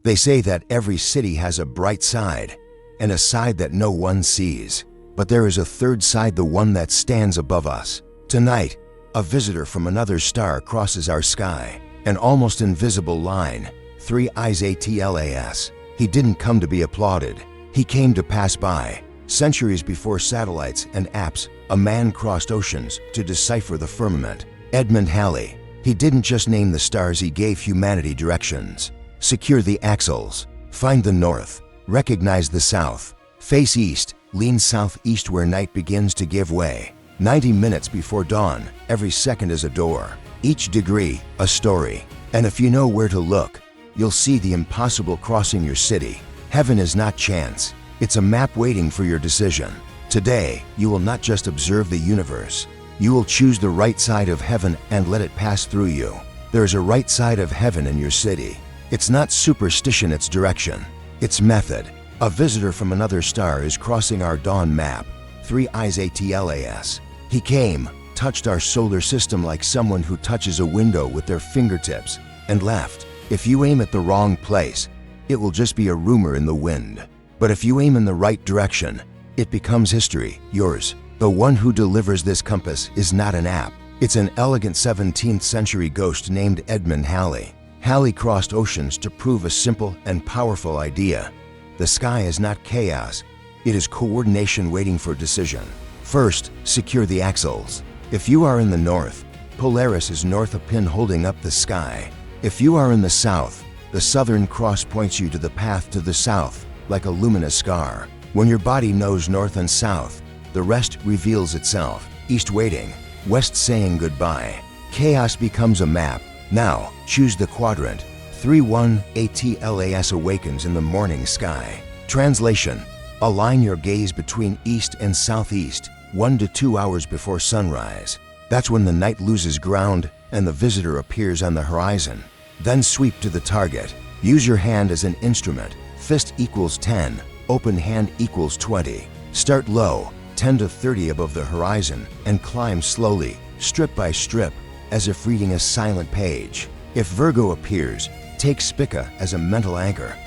They say that every city has a bright side, and a side that no one sees. But there is a third side, the one that stands above us. Tonight, a visitor from another star crosses our sky, an almost invisible line, 3 eyes ATLAS. He didn't come to be applauded. He came to pass by. Centuries before satellites and apps, a man crossed oceans to decipher the firmament. Edmond Halley. He didn't just name the stars, he gave humanity directions. Secure the axles. Find the north. Recognize the south. Face east. Lean southeast where night begins to give way. 90 minutes before dawn, every second is a door. Each degree, a story. And if you know where to look, you'll see the impossible crossing your city. Heaven is not chance. It's a map waiting for your decision. Today, you will not just observe the universe. You will choose the right side of heaven and let it pass through you. There is a right side of heaven in your city. It's not superstition, it's direction. It's method. A visitor from another star is crossing our dawn map, 3 eyes ATLAS. He came, touched our solar system like someone who touches a window with their fingertips, and left. If you aim at the wrong place, it will just be a rumor in the wind. But if you aim in the right direction, it becomes history, yours. The one who delivers this compass is not an app. It's an elegant 17th century ghost named Edmond Halley. Halley crossed oceans to prove a simple and powerful idea. The sky is not chaos. It is coordination waiting for decision. First, secure the axles. If you are in the north, Polaris is north, a pin holding up the sky. If you are in the south, the Southern Cross points you to the path to the south, like a luminous scar. When your body knows north and south, the rest reveals itself. East waiting, west saying goodbye. Chaos becomes a map. Now, choose the quadrant. 3-1 ATLAS awakens in the morning sky. Translation: align your gaze between east and southeast, 1 to 2 hours before sunrise. That's when the night loses ground and the visitor appears on the horizon. Then sweep to the target. Use your hand as an instrument. Fist equals 10, open hand equals 20. Start low, 10 to 30 above the horizon, and climb slowly, strip by strip, as if reading a silent page. If Virgo appears, take Spica as a mental anchor.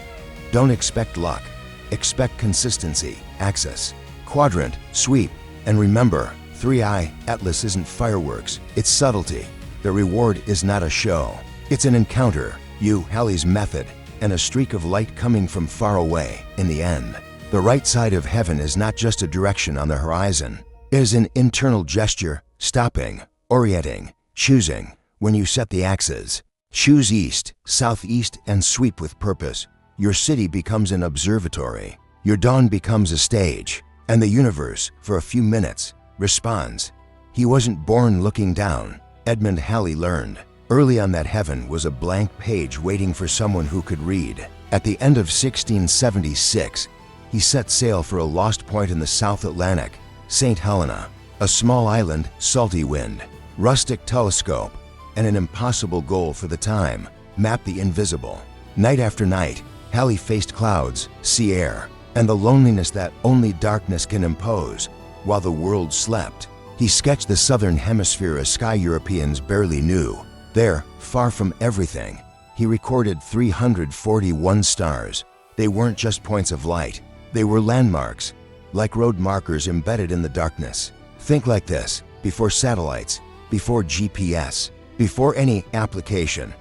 Don't expect luck. Expect consistency, access. Quadrant, sweep, and remember, 3i Atlas isn't fireworks, it's subtlety. The reward is not a show. It's an encounter, you, Halley's method, and a streak of light coming from far away. In the end, the right side of heaven is not just a direction on the horizon. It is an internal gesture, stopping, orienting, choosing. When you set the axes, choose east, southeast, and sweep with purpose. Your city becomes an observatory. Your dawn becomes a stage. And the universe, for a few minutes, responds. He wasn't born looking down. Edmond Halley learned. Early on, that heaven was a blank page waiting for someone who could read. At the end of 1676, he set sail for a lost point in the South Atlantic, St. Helena, a small island, salty wind, rustic telescope, and an impossible goal for the time: map the invisible. Night after night, Halley faced clouds, sea air, and the loneliness that only darkness can impose. While the world slept, he sketched the southern hemisphere, a sky Europeans barely knew. There, far from everything, he recorded 341 stars. They weren't just points of light, they were landmarks, like road markers embedded in the darkness. Think like this: before satellites, before GPS, before any application,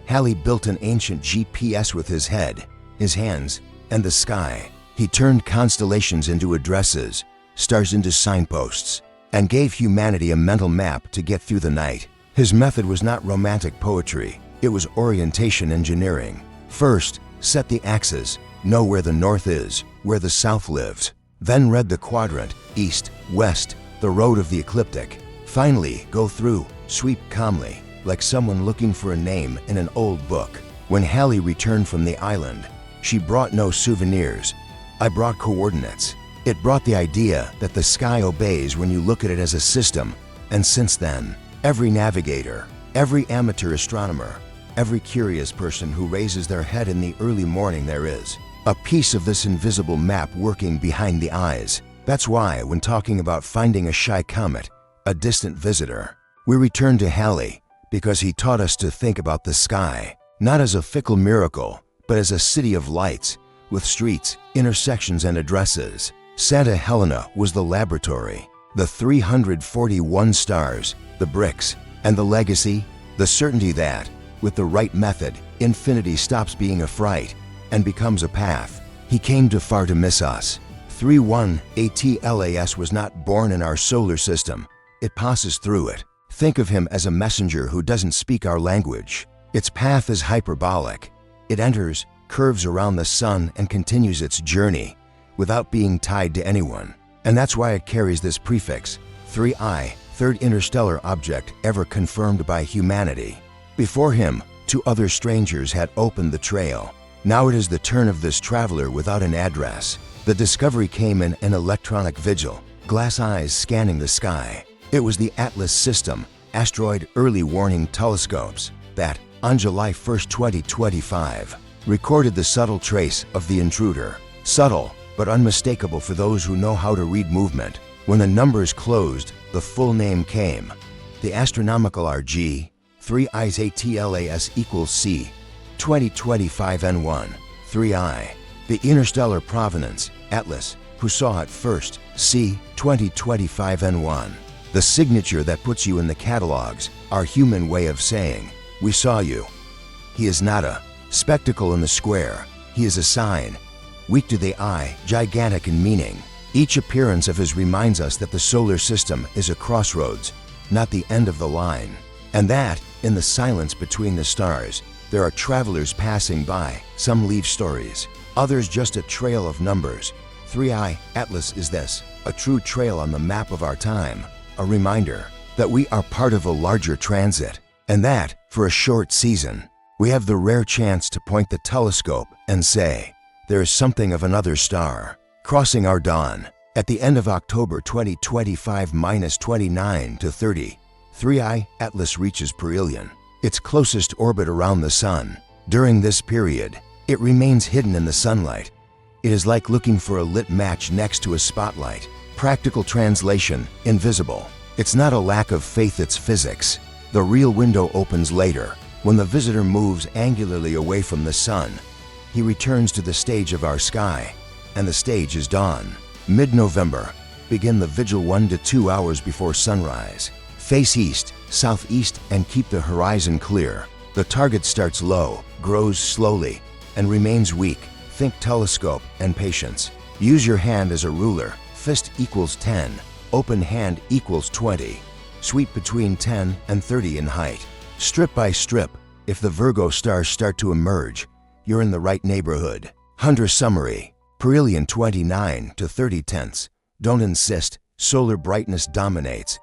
Halley built an ancient GPS with his head, his hands, and the sky. He turned constellations into addresses, stars into signposts, and gave humanity a mental map to get through the night. His method was not romantic poetry, it was orientation engineering. First, set the axes, know where the north is, where the south lives. Then read the quadrant, east, west, the road of the ecliptic. Finally, go through, sweep calmly, like someone looking for a name in an old book. When Halley returned from the island, she brought no souvenirs. I brought coordinates. It brought the idea that the sky obeys when you look at it as a system. And since then, every navigator, every amateur astronomer, every curious person who raises their head in the early morning, there is a piece of this invisible map working behind the eyes. That's why, when talking about finding a shy comet, a distant visitor, we return to Halley, because he taught us to think about the sky, not as a fickle miracle, but as a city of lights, with streets, intersections, and addresses. Santa Helena was the laboratory. The 341 stars, the bricks, and the legacy, the certainty that, with the right method, infinity stops being a fright and becomes a path. He came too far to miss us. 31 ATLAS was not born in our solar system. It passes through it. Think of him as a messenger who doesn't speak our language. Its path is hyperbolic. It enters, curves around the sun, and continues its journey without being tied to anyone. And that's why it carries this prefix, 3I, third interstellar object ever confirmed by humanity. Before him, 2 other strangers had opened the trail. Now it is the turn of this traveler without an address. The discovery came in an electronic vigil, glass eyes scanning the sky. It was the Atlas System, asteroid early warning telescopes, that, on July 1, 2025, recorded the subtle trace of the intruder. Subtle, but unmistakable for those who know how to read movement. When the numbers closed, the full name came. The astronomical RG, 3I's ATLAS equals C, 2025 N1, 3I. The interstellar provenance, Atlas, who saw it first, C, 2025 N1. The signature that puts you in the catalogs, our human way of saying, we saw you. He is not a spectacle in the square. He is a sign, weak to the eye, gigantic in meaning. Each appearance of his reminds us that the solar system is a crossroads, not the end of the line. And that, in the silence between the stars, there are travelers passing by. Some leave stories, others just a trail of numbers. 3I Atlas is this, a true trail on the map of our time, a reminder that we are part of a larger transit, and that, for a short season, we have the rare chance to point the telescope and say, there is something of another star crossing our dawn. At the end of October 2025 -29 to 30, 3I Atlas reaches perihelion, its closest orbit around the sun. During this period, it remains hidden in the sunlight. It is like looking for a lit match next to a spotlight. Practical translation, invisible. It's not a lack of faith, it's physics. The real window opens later, when the visitor moves angularly away from the sun. He returns to the stage of our sky, and the stage is dawn. Mid-November, begin the vigil 1 to 2 hours before sunrise. Face east, southeast, and keep the horizon clear. The target starts low, grows slowly, and remains weak. Think telescope and patience. Use your hand as a ruler. Fist equals 10, open hand equals 20. Sweep between 10 and 30 in height. Strip by strip, if the Virgo stars start to emerge, you're in the right neighborhood. Hunter summary, perihelion 29 to 30 tenths. Don't insist, solar brightness dominates.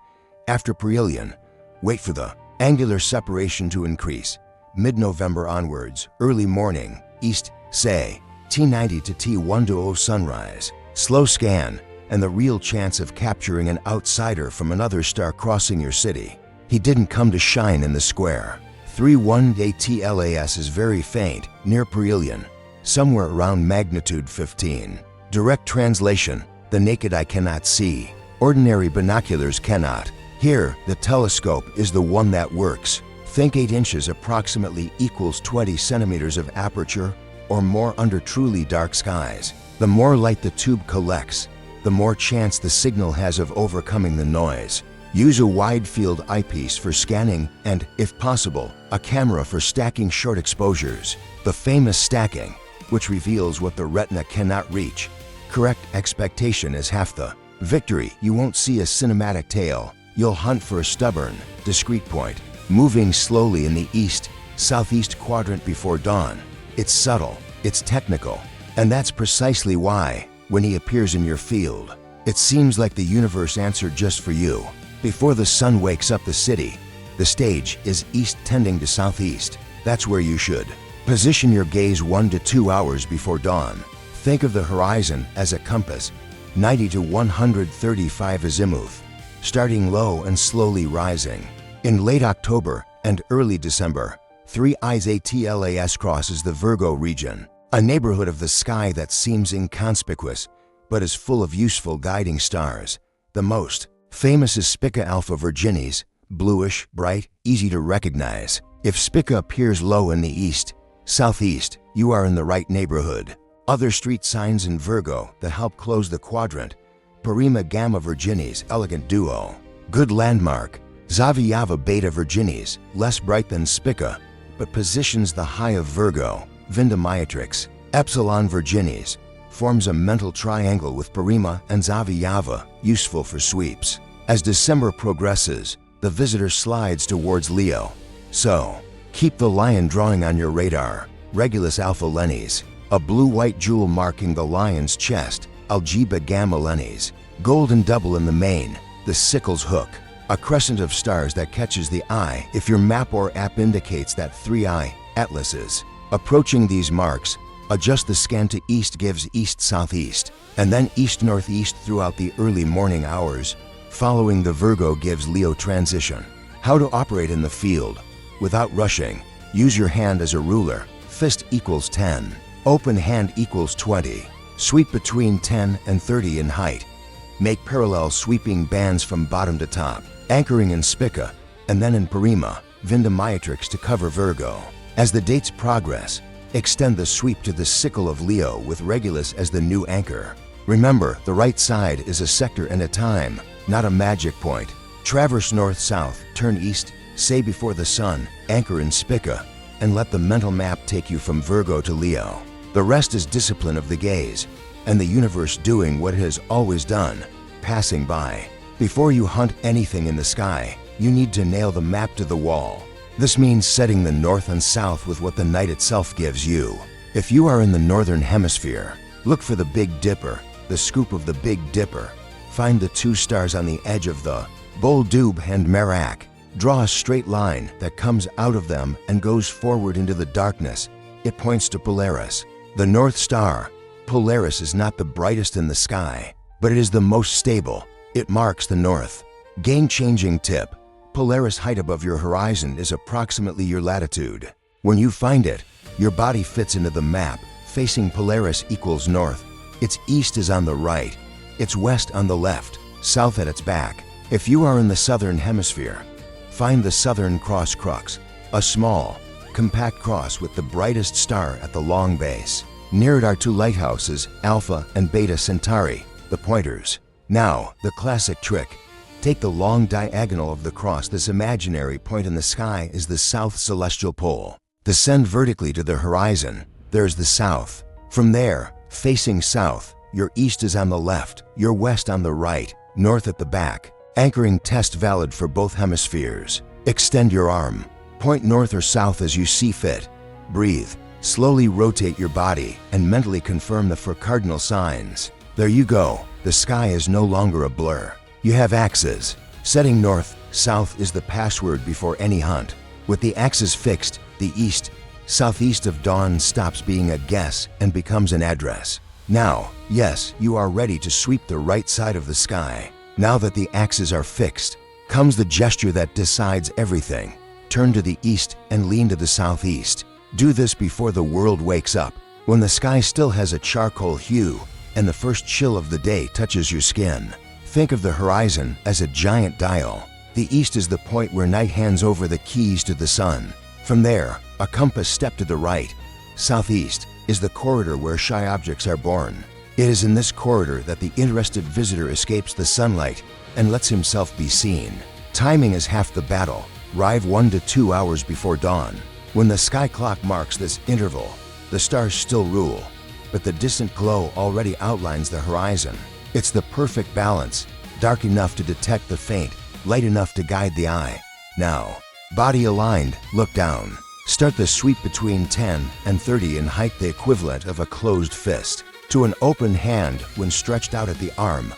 After perihelion, wait for the angular separation to increase. Mid-November onwards, early morning, east, say, T90 to T120 sunrise. Slow scan, and the real chance of capturing an outsider from another star crossing your city. He didn't come to shine in the square. 31 ATLAS is very faint, near perihelion, somewhere around magnitude 15. Direct translation, the naked eye cannot see. Ordinary binoculars cannot. Here, the telescope is the one that works. Think 8 inches approximately equals 20 centimeters of aperture or more under truly dark skies. The more light the tube collects, the more chance the signal has of overcoming the noise. Use a wide-field eyepiece for scanning and, if possible, a camera for stacking short exposures. The famous stacking, which reveals what the retina cannot reach. Correct expectation is half the victory. You won't see a cinematic tail. You'll hunt for a stubborn, discrete point, moving slowly in the east, southeast quadrant before dawn. It's subtle, it's technical, and that's precisely why, when he appears in your field, it seems like the universe answered just for you. Before the sun wakes up the city, the stage is east tending to southeast. That's where you should position your gaze 1 to 2 hours before dawn. Think of the horizon as a compass, 90 to 135 azimuth, starting low and slowly rising. In late October and early December, 3I's ATLAS crosses the Virgo region, a neighborhood of the sky that seems inconspicuous, but is full of useful guiding stars. The most famous is Spica Alpha Virginis, bluish, bright, easy to recognize. If Spica appears low in the east, southeast, you are in the right neighborhood. Other street signs in Virgo that help close the quadrant: Prima Gamma Virginis, elegant duo. Good landmark: Xaviava Beta Virginis, less bright than Spica, but positions the high of Virgo. Vindamatrix, Epsilon Virginis, forms a mental triangle with Prima and Xaviava, useful for sweeps. As December progresses, the visitor slides towards Leo. So, keep the lion drawing on your radar. Regulus Alpha Lenis, a blue-white jewel marking the lion's chest. Algeba Gamma Lenis, golden double in the main, the sickle's hook, a crescent of stars that catches the eye if your map or app indicates that 3-eye atlases. Approaching these marks, adjust the scan to east gives east-southeast, and then east-northeast throughout the early morning hours. Following the Virgo gives Leo transition. How to operate in the field. Without rushing, use your hand as a ruler. Fist equals 10. Open hand equals 20. Sweep between 10 and 30 in height. Make parallel sweeping bands from bottom to top, anchoring in Spica, and then in Prima, Vindamatrix to cover Virgo. As the dates progress, extend the sweep to the sickle of Leo with Regulus as the new anchor. Remember, the right side is a sector and a time, not a magic point. Traverse north-south, turn east, say before the sun, anchor in Spica, and let the mental map take you from Virgo to Leo. The rest is discipline of the gaze, and the universe doing what it has always done, passing by. Before you hunt anything in the sky, you need to nail the map to the wall. This means setting the north and south with what the night itself gives you. If you are in the northern hemisphere, look for the Big Dipper, the scoop of the Big Dipper. Find the 2 stars on the edge of the Bol Dub and Merak. Draw a straight line that comes out of them and goes forward into the darkness. It points to Polaris, the North Star. Polaris is not the brightest in the sky, but it is the most stable. It marks the north. Game-changing tip: Polaris height above your horizon is approximately your latitude. When you find it, your body fits into the map. Facing Polaris equals north. Its east is on the right. Its west on the left. South at its back. If you are in the southern hemisphere, find the Southern Cross crux, a small, compact cross with the brightest star at the long base. Near it are 2 lighthouses, Alpha and Beta Centauri, the pointers. Now, the classic trick. Take the long diagonal of the cross. This imaginary point in the sky is the south celestial pole. Descend vertically to the horizon. There's the south. From there, facing south, your east is on the left, your west on the right, north at the back. Anchoring test valid for both hemispheres. Extend your arm. Point north or south as you see fit. Breathe. Slowly rotate your body and mentally confirm the 4 cardinal signs. There you go. The sky is no longer a blur. You have axes. Setting north, south is the password before any hunt. With the axes fixed, the east, southeast of dawn stops being a guess and becomes an address. Now, yes, you are ready to sweep the right side of the sky. Now that the axes are fixed, comes the gesture that decides everything. Turn to the east and lean to the southeast. Do this before the world wakes up, when the sky still has a charcoal hue and the first chill of the day touches your skin. Think of the horizon as a giant dial. The east is the point where night hands over the keys to the sun. From there, a compass step to the right. Southeast is the corridor where shy objects are born. It is in this corridor that the interested visitor escapes the sunlight and lets himself be seen. Timing is half the battle. Arrive 1 to 2 hours before dawn. When the sky clock marks this interval, the stars still rule, but the distant glow already outlines the horizon. It's the perfect balance, dark enough to detect the faint, light enough to guide the eye. Now, body aligned, look down. Start the sweep between 10 and 30 in height, the equivalent of a closed fist, to an open hand when stretched out at the arm.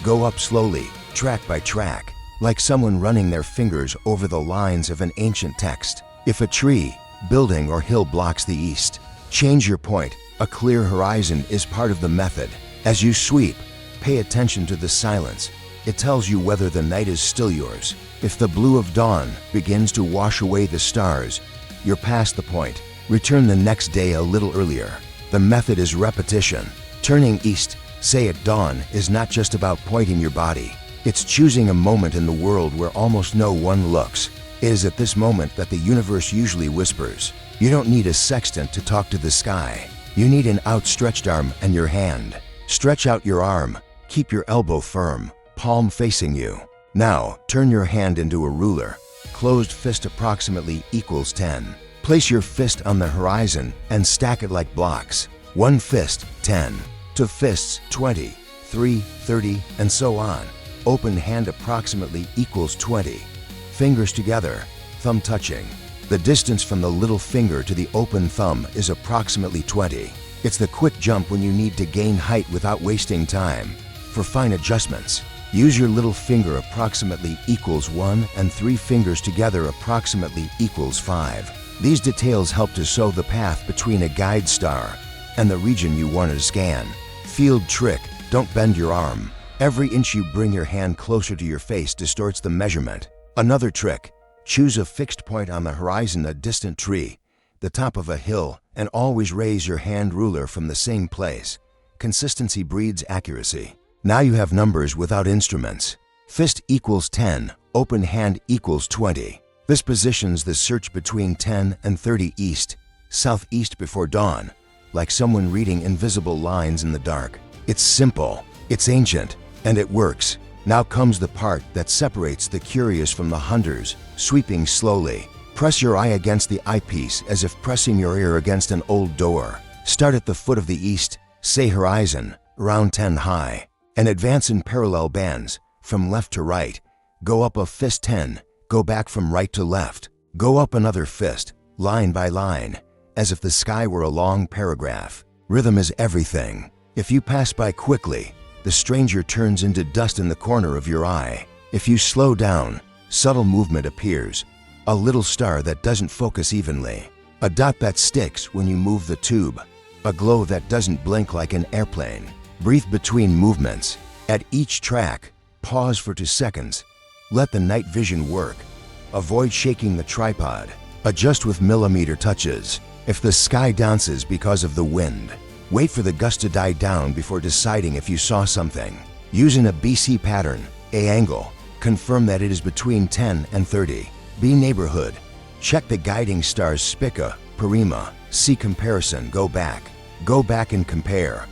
Go up slowly, track by track, like someone running their fingers over the lines of an ancient text. If a tree, building, or hill blocks the east, change your point. A clear horizon is part of the method. As you sweep, pay attention to the silence. It tells you whether the night is still yours. If the blue of dawn begins to wash away the stars, you're past the point. Return the next day a little earlier. The method is repetition. Turning east, say at dawn, is not just about pointing your body. It's choosing a moment in the world where almost no one looks. It is at this moment that the universe usually whispers, You don't need a sextant to talk to the sky. You need an outstretched arm and your hand. Stretch out your arm. Keep your elbow firm, palm facing you. Now, turn your hand into a ruler. Closed fist approximately equals 10. Place your fist on the horizon and stack it like blocks. One fist, 10. Two fists, 20. 3, 30, and so on. Open hand approximately equals 20. Fingers together, thumb touching. The distance from the little finger to the open thumb is approximately 20. It's the quick jump when you need to gain height without wasting time. For fine adjustments, use your little finger approximately equals 1 and 3 fingers together approximately equals 5. These details help to show the path between a guide star and the region you want to scan. Field trick. Don't bend your arm. Every inch you bring your hand closer to your face distorts the measurement. Another trick. Choose a fixed point on the horizon, a distant tree, the top of a hill, and always raise your hand ruler from the same place. Consistency breeds accuracy. Now you have numbers without instruments. Fist equals 10, open hand equals 20. This positions the search between 10 and 30 east, southeast before dawn, like someone reading invisible lines in the dark. It's simple, it's ancient, and it works. Now comes the part that separates the curious from the hunters, sweeping slowly. Press your eye against the eyepiece as if pressing your ear against an old door. Start at the foot of the east, say horizon, around 10 high, and advance in parallel bands, from left to right. Go up a fist 10, go back from right to left. Go up another fist, line by line, as if the sky were a long paragraph. Rhythm is everything. If you pass by quickly, the stranger turns into dust in the corner of your eye. If you slow down, subtle movement appears. A little star that doesn't focus evenly. A dot that sticks when you move the tube. A glow that doesn't blink like an airplane. Breathe between movements. At each track, pause for 2 seconds. Let the night vision work. Avoid shaking the tripod. Adjust with millimeter touches. If the sky dances because of the wind, wait for the gust to die down before deciding if you saw something. Using a BC pattern, A angle, confirm that it is between 10 and 30. B neighborhood. Check the guiding stars Spica, Parima. C comparison, go back. Go back and compare.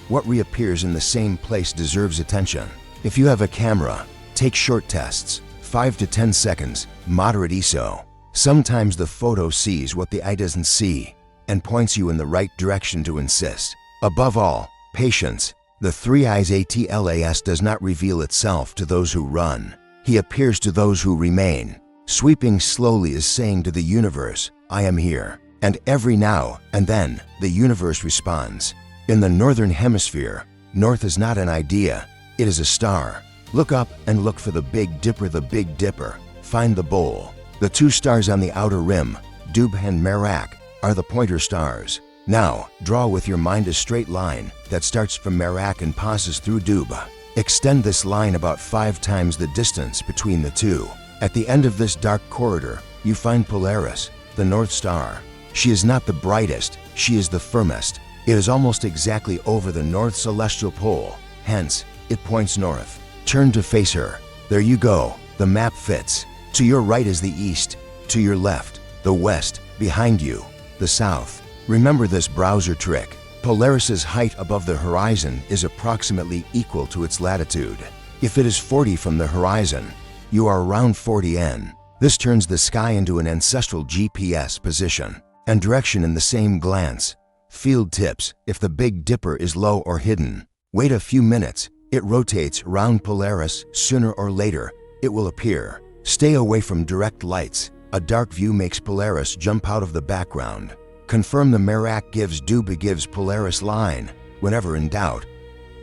What reappears in the same place deserves attention. If you have a camera, take short tests, 5 to 10 seconds, moderate ISO. Sometimes the photo sees what the eye doesn't see and points you in the right direction to insist. Above all, patience. The three eyes ATLAS does not reveal itself to those who run. He appears to those who remain. Sweeping slowly is saying to the universe, I am here. And every now and then, the universe responds. In the northern hemisphere, north is not an idea, it is a star. Look up and look for the Big Dipper, the Big Dipper. Find the bowl. The 2 stars on the outer rim, Dubh and Merak, are the pointer stars. Now, draw with your mind a straight line that starts from Merak and passes through Dubh. Extend this line about 5 times the distance between the two. At the end of this dark corridor, you find Polaris, the North Star. She is not the brightest, she is the firmest. It is almost exactly over the North Celestial Pole, hence, it points north. Turn to face her. There you go, the map fits. To your right is the east, to your left, the west, behind you, the south. Remember this browser trick. Polaris's height above the horizon is approximately equal to its latitude. If it is 40 from the horizon, you are around 40 N. This turns the sky into an ancestral GPS position and direction in the same glance. Field tips: if the Big Dipper is low or hidden, wait a few minutes. It rotates around Polaris. Sooner or later, it will appear. Stay away from direct lights. A dark view makes Polaris jump out of the background. Confirm the Merak gives Dubh gives Polaris line. Whenever in doubt,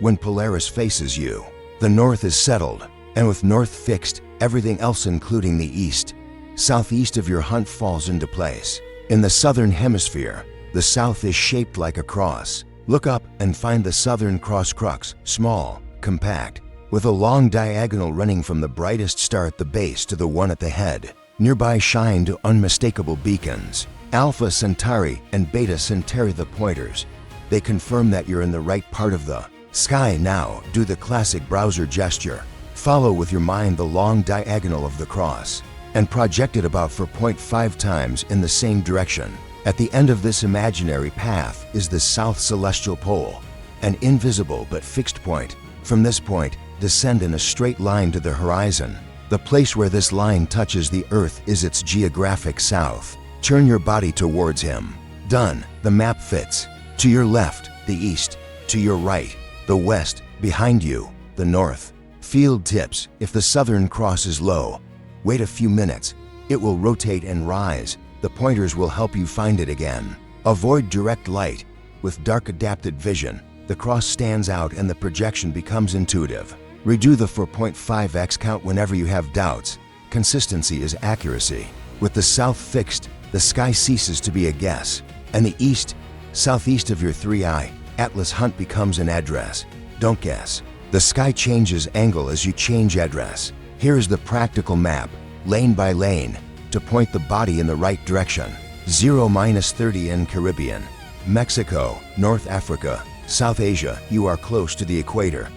when Polaris faces you, the north is settled, and with north fixed, everything else including the east, southeast of your hunt falls into place. In the southern hemisphere, the south is shaped like a cross. Look up and find the southern cross crux, small, compact, with a long diagonal running from the brightest star at the base to the one at the head. Nearby shine to unmistakable beacons. Alpha Centauri and Beta Centauri, the pointers. They confirm that you're in the right part of the sky. Now, do the classic browser gesture. Follow with your mind the long diagonal of the cross and project it about 4.5 times in the same direction. At the end of this imaginary path is the South Celestial Pole, an invisible but fixed point. From this point, descend in a straight line to the horizon. The place where this line touches the Earth is its geographic south. Turn your body towards him. Done. The map fits. To your left, the east. To your right, the west. Behind you, the north. Field tips: if the Southern Cross is low, wait a few minutes. It will rotate and rise. The pointers will help you find it again. Avoid direct light. With dark adapted vision, the cross stands out and the projection becomes intuitive. Redo the 4.5x count whenever you have doubts. Consistency is accuracy. With the south fixed, the sky ceases to be a guess, and the east, southeast of your 3i atlas hunt becomes an address. Don't guess. The sky changes angle as you change address. Here is the practical map, lane by lane, to point the body in the right direction. 0-30 in Caribbean, Mexico, North Africa, South Asia. You are close to the equator.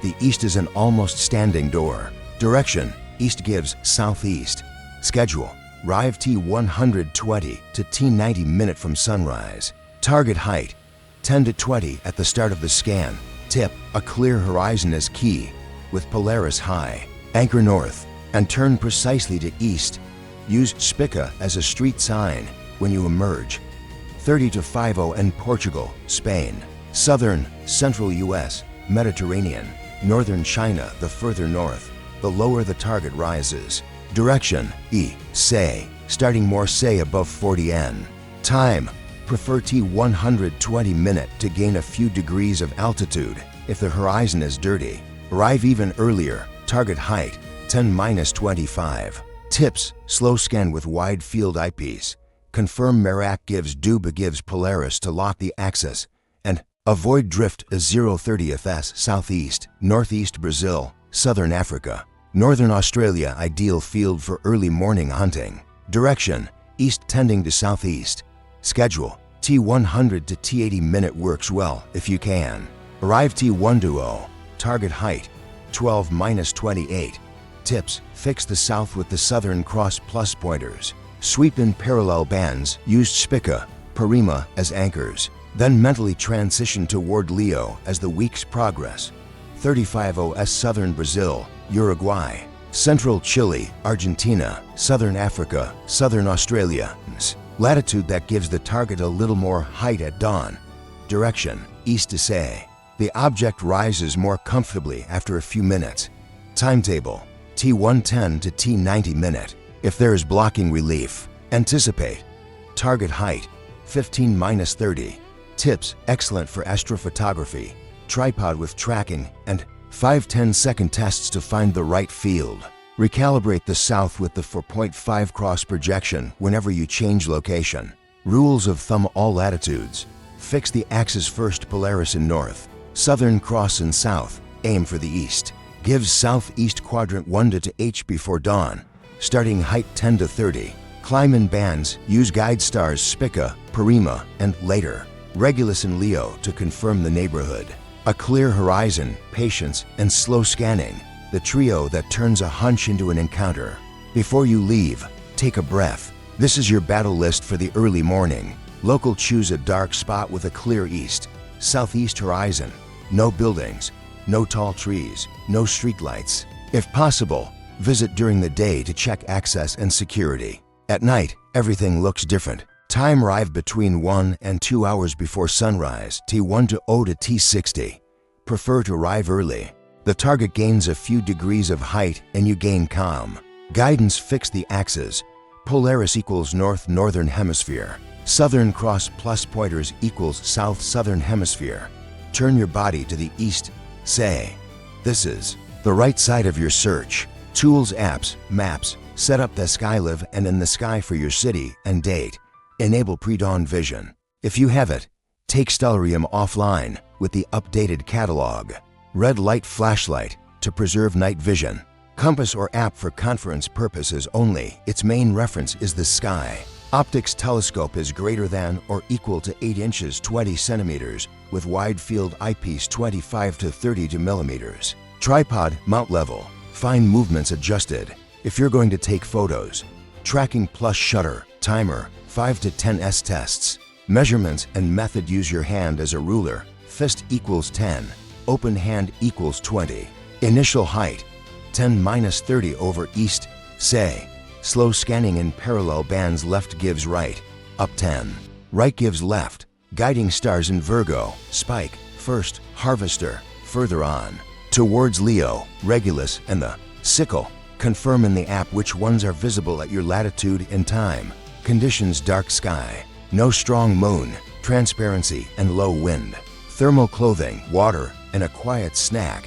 The east is an almost standing door. Direction: east gives southeast. Schedule: arrive T120 to T90 minute from sunrise. Target height: 10 to 20 at the start of the scan. Tip: a clear horizon is key, with Polaris high. Anchor north and turn precisely to east. Use Spica as a street sign when you emerge. 30 to 50 in Portugal, Spain. Southern, central US, Mediterranean, northern China. The further north, the lower the target rises. Direction: E, say, starting more say above 40 N. Time: prefer T120 minute to gain a few degrees of altitude if the horizon is dirty. Arrive even earlier. Target height: 10-25. Tips: slow scan with wide field eyepiece. Confirm Merak gives Duba gives Polaris to lock the axis. And avoid drift as 0/30th southeast, northeast Brazil, southern Africa. Northern Australia ideal field for early morning hunting. Direction: east tending to southeast. Schedule: T100 to T80 minute works well if you can. Arrive T120. Target height: 12-28. Tips: fix the south with the Southern Cross plus pointers. Sweep in parallel bands. Use Spica, Parima as anchors. Then mentally transition toward Leo as the weeks progress. 35 southern Brazil, Uruguay, central Chile, Argentina, southern Africa, southern Australia. Latitude that gives the target a little more height at dawn. Direction: east to say. The object rises more comfortably after a few minutes. Timetable: T110 to T90 minute. If there is blocking relief, anticipate. Target height: 15-30. Tips: excellent for astrophotography, tripod with tracking, and 5-10 second tests to find the right field. Recalibrate the south with the 4.5 cross projection whenever you change location. Rules of thumb: all latitudes. Fix the axis first. Polaris in north, Southern Cross in south. Aim for the east. Gives southeast quadrant 1 to H before dawn. Starting height 10 to 30. Climb in bands. Use guide stars Spica, Parima, and later Regulus in Leo to confirm the neighborhood. A clear horizon, patience, and slow scanning. The trio that turns a hunch into an encounter. Before you leave, take a breath. This is your battle list for the early morning. Local: choose a dark spot with a clear east, southeast horizon. No buildings, no tall trees, no streetlights. If possible, visit during the day to check access and security. At night, everything looks different. Time: arrive between 1 and 2 hours before sunrise, T1 to O to T60. Prefer to arrive early. The target gains a few degrees of height and you gain calm. Guidance: fix the axis. Polaris equals north northern hemisphere. Southern Cross plus pointers equals south southern hemisphere. Turn your body to the east. Say, this is the right side of your search. Tools: apps, maps. Set up the SkyLive and in the sky for your city and date. Enable pre-dawn vision. If you have it, take Stellarium offline with the updated catalog. Red light flashlight to preserve night vision. Compass or app for conference purposes only. Its main reference is the sky. Optics telescope is greater than or equal to 8 inches 20 centimeters with wide field eyepiece 25 to 30 millimeters. Tripod: mount level. Fine movements adjusted. If you're going to take photos, tracking plus shutter, timer, 5 to 10 tests. Measurements and method: use your hand as a ruler. Fist equals 10. Open hand equals 20. Initial height 10-30 over east. Say. Slow scanning in parallel bands: left gives right, up 10. Right gives left. Guiding stars in Virgo: Spike, first, Harvester, further on. Towards Leo, Regulus, and the Sickle. Confirm in the app which ones are visible at your latitude and time. Conditions: dark sky, no strong moon, transparency, and low wind. Thermal clothing, water, and a quiet snack.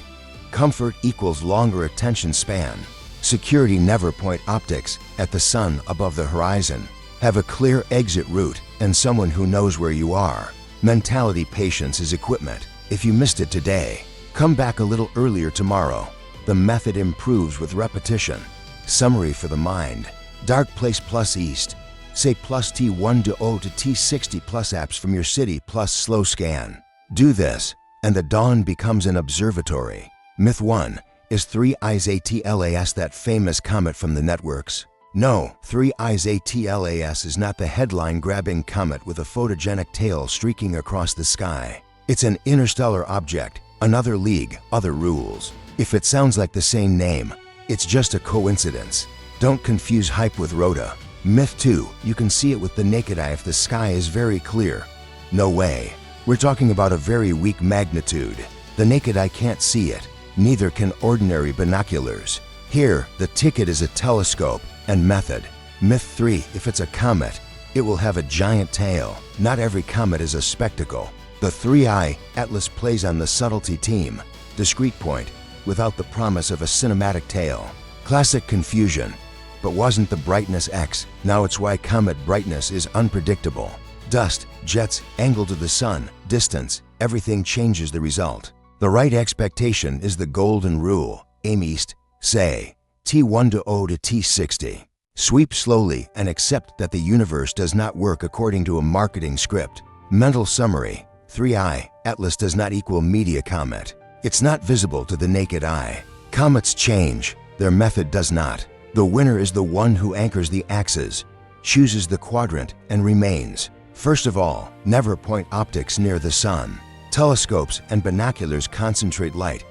Comfort equals longer attention span. Security: never point optics at the sun above the horizon. Have a clear exit route and someone who knows where you are. Mentality: patience is equipment. If you missed it today, come back a little earlier tomorrow. The method improves with repetition. Summary for the mind: dark place plus east. Say plus T1 to O to T60 plus apps from your city plus slow scan. Do this, and the dawn becomes an observatory. Myth 1. Is 3 eyes ATLAS that famous comet from the networks? No, 3 eyes ATLAS is not the headline-grabbing comet with a photogenic tail streaking across the sky. It's an interstellar object, another league, other rules. If it sounds like the same name, it's just a coincidence. Don't confuse hype with rota. Myth 2. You can see it with the naked eye if the sky is very clear. No way. We're talking about a very weak magnitude. The naked eye can't see it. Neither can ordinary binoculars. Here, the ticket is a telescope and method. Myth 3. If it's a comet, it will have a giant tail. Not every comet is a spectacle. The 3-eye Atlas plays on the subtlety team. Discrete point, without the promise of a cinematic tail. Classic confusion. But wasn't the brightness X? Now it's why comet brightness is unpredictable. Dust, jets, angle to the sun, distance, everything changes the result. The right expectation is the golden rule. Aim east, say, T1 to O to T60. Sweep slowly and accept that the universe does not work according to a marketing script. Mental summary: 3-eye Atlas does not equal media comet. It's not visible to the naked eye. Comets change, their method does not. The winner is the one who anchors the axes, chooses the quadrant, and remains. First of all, never point optics near the sun. Telescopes and binoculars concentrate light.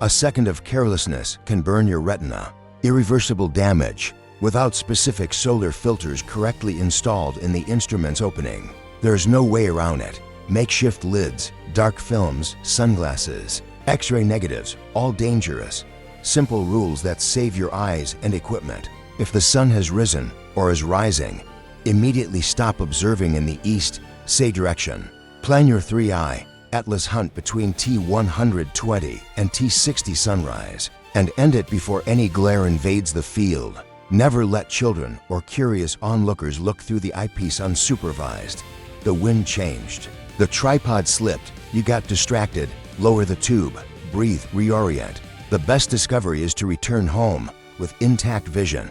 A second of carelessness can burn your retina. Irreversible damage without specific solar filters correctly installed in the instrument's opening. There's no way around it. Makeshift lids, dark films, sunglasses, X-ray negatives, all dangerous. Simple rules that save your eyes and equipment. If the sun has risen or is rising, immediately stop observing in the east, say direction. Plan your 3-eye Atlas hunt between T120 and T60 sunrise, and end it before any glare invades the field. Never let children or curious onlookers look through the eyepiece unsupervised. The wind changed. The tripod slipped. You got distracted. Lower the tube. Breathe. Reorient. The best discovery is to return home with intact vision.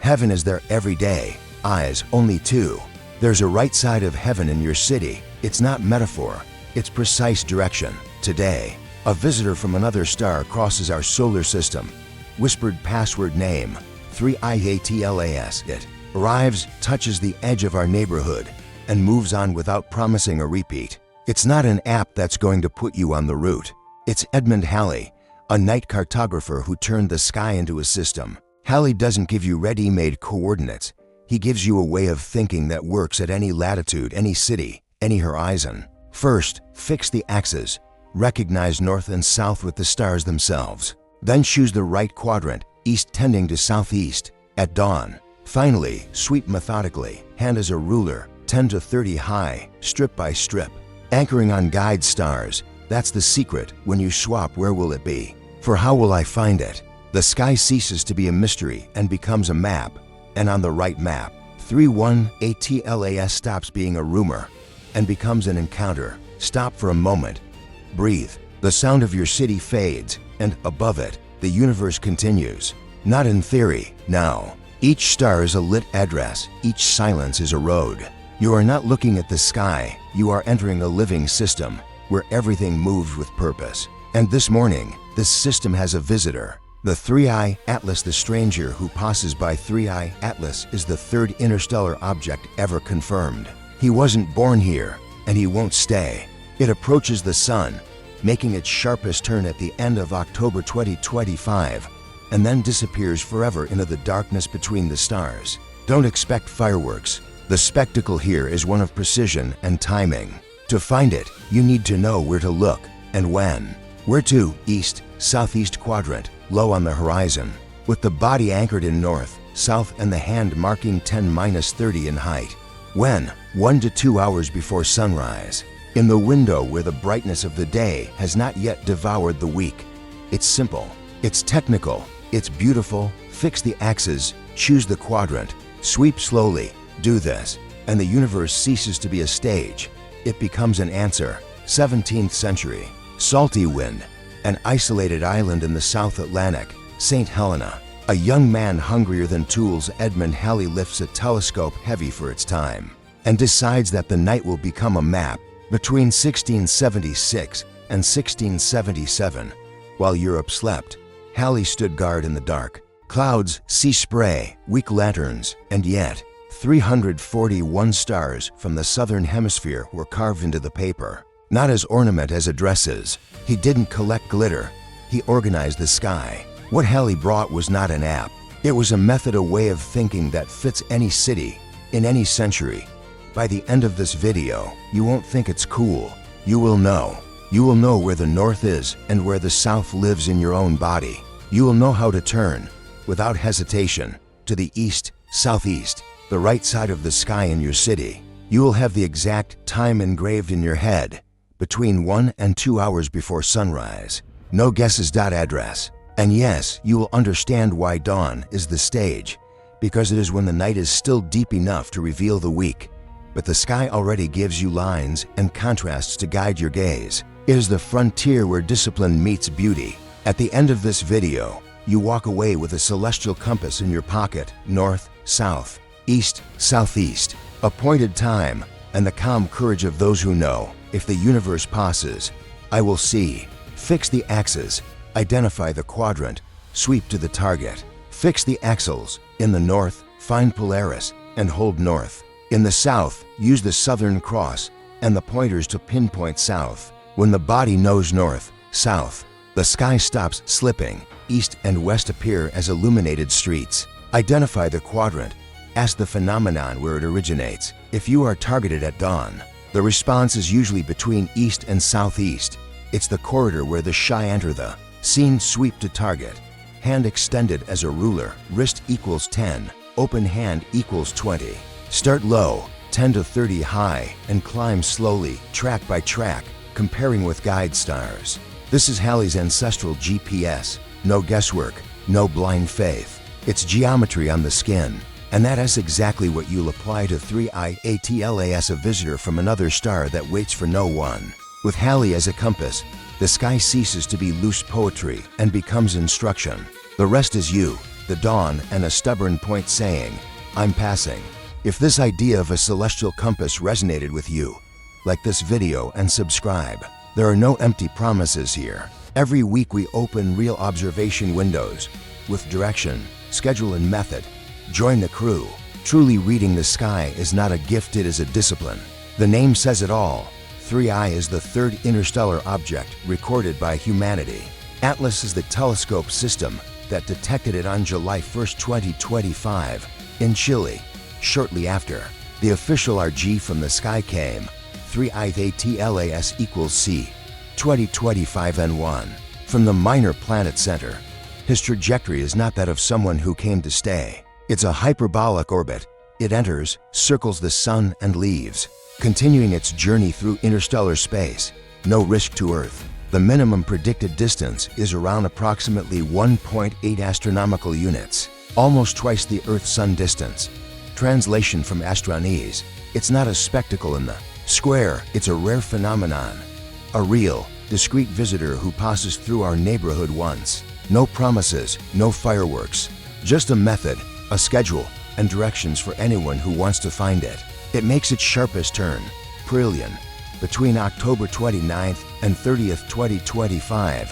Heaven is there every day. Eyes only 2. There's a right side of heaven in your city. It's not metaphor. It's precise direction. Today, a visitor from another star crosses our solar system. Whispered password name, 3IATLAS. It arrives, touches the edge of our neighborhood, and moves on without promising a repeat. It's not an app that's going to put you on the route. It's Edmond Halley, a night cartographer who turned the sky into a system. Halley doesn't give you ready-made coordinates. He gives you a way of thinking that works at any latitude, any city, any horizon. First, fix the axes. Recognize north and south with the stars themselves. Then choose the right quadrant, east tending to southeast, at dawn. Finally, sweep methodically, hand as a ruler, 10 to 30 high, strip by strip. Anchoring on guide stars, that's the secret. When you swap, where will it be? For how will I find it? The sky ceases to be a mystery and becomes a map. And on the right map, 3-1 ATLAS stops being a rumor and becomes an encounter. Stop for a moment. Breathe. The sound of your city fades, and above it, the universe continues. Not in theory, now. Each star is a lit address. Each silence is a road. You are not looking at the sky. You are entering a living system where everything moves with purpose. And this morning, this system has a visitor. The 3I Atlas. The stranger who passes by 3I Atlas is the third interstellar object ever confirmed. He wasn't born here, and he won't stay. It approaches the Sun, making its sharpest turn at the end of October 2025, and then disappears forever into the darkness between the stars. Don't expect fireworks. The spectacle here is one of precision and timing. To find it, you need to know where to look and when. Where to? East, southeast quadrant, low on the horizon, with the body anchored in north, south and the hand marking 10-30 in height. When? 1 to 2 hours before sunrise, in the window where the brightness of the day has not yet devoured the week. It's simple, it's technical, it's beautiful. Fix the axes, choose the quadrant, sweep slowly, do this, and the universe ceases to be a stage. It becomes an answer. 17th century. Salty wind. An isolated island in the South Atlantic, St. Helena. A young man hungrier than tools, Edmond Halley, lifts a telescope heavy for its time and decides that the night will become a map. Between 1676 and 1677, while Europe slept, Halley stood guard in the dark. Clouds, sea spray, weak lanterns, and yet 341 stars from the southern hemisphere were carved into the paper. Not as ornament, as addresses. He didn't collect glitter. He organized the sky. What Halley brought was not an app. It was a method, a way of thinking that fits any city, in any century. By the end of this video, you won't think it's cool. You will know. You will know where the north is and where the south lives in your own body. You will know how to turn, without hesitation, to the east, southeast, the right side of the sky in your city. You will have the exact time engraved in your head, between 1 and 2 hours before sunrise. No guesses. Address. And yes, you will understand why dawn is the stage, because it is when the night is still deep enough to reveal the week, but the sky already gives you lines and contrasts to guide your gaze. It is the frontier where discipline meets beauty. At the end of this video, you walk away with a celestial compass in your pocket, north, south, east, southeast, appointed time, and the calm courage of those who know. If the universe passes, I will see. Fix the axes, identify the quadrant, sweep to the target. Fix the axles. In the north, find Polaris and hold north. In the south, use the Southern Cross and the pointers to pinpoint south. When the body knows north, south, the sky stops slipping. East and west appear as illuminated streets. Identify the quadrant. Ask the phenomenon where it originates. If you are targeted at dawn, the response is usually between east and southeast. It's the corridor where the shy enter the scene. Sweep to target. Hand extended as a ruler. Wrist equals 10. Open hand equals 20. Start low, 10 to 30 high, and climb slowly, track by track, comparing with guide stars. This is Halley's ancestral GPS. No guesswork, no blind faith. It's geometry on the skin. And that is exactly what you'll apply to 3I Atlas, a visitor from another star that waits for no one. With Halley as a compass, the sky ceases to be loose poetry and becomes instruction. The rest is you, the dawn, and a stubborn point saying, I'm passing. If this idea of a celestial compass resonated with you, like this video and subscribe. There are no empty promises here. Every week we open real observation windows with direction, schedule, and method. Join the crew. Truly reading the sky is not a gift, it is a discipline. The name says it all. 3I is the third interstellar object recorded by humanity. Atlas is the telescope system that detected it on July 1, 2025, in Chile. Shortly after, the official RG from the sky came. 3I Atlas equals C, 2025 N1. From the minor planet center, his trajectory is not that of someone who came to stay. It's a hyperbolic orbit. It enters, circles the sun, and leaves, continuing its journey through interstellar space. No risk to Earth. The minimum predicted distance is around approximately 1.8 astronomical units, almost twice the Earth-Sun distance. Translation from Astronese: it's not a spectacle in the square, it's a rare phenomenon. A real, discreet visitor who passes through our neighborhood once. No promises, no fireworks, just a method, a schedule, and directions for anyone who wants to find it. It makes its sharpest turn, Perihelion, between October 29th and 30th, 2025.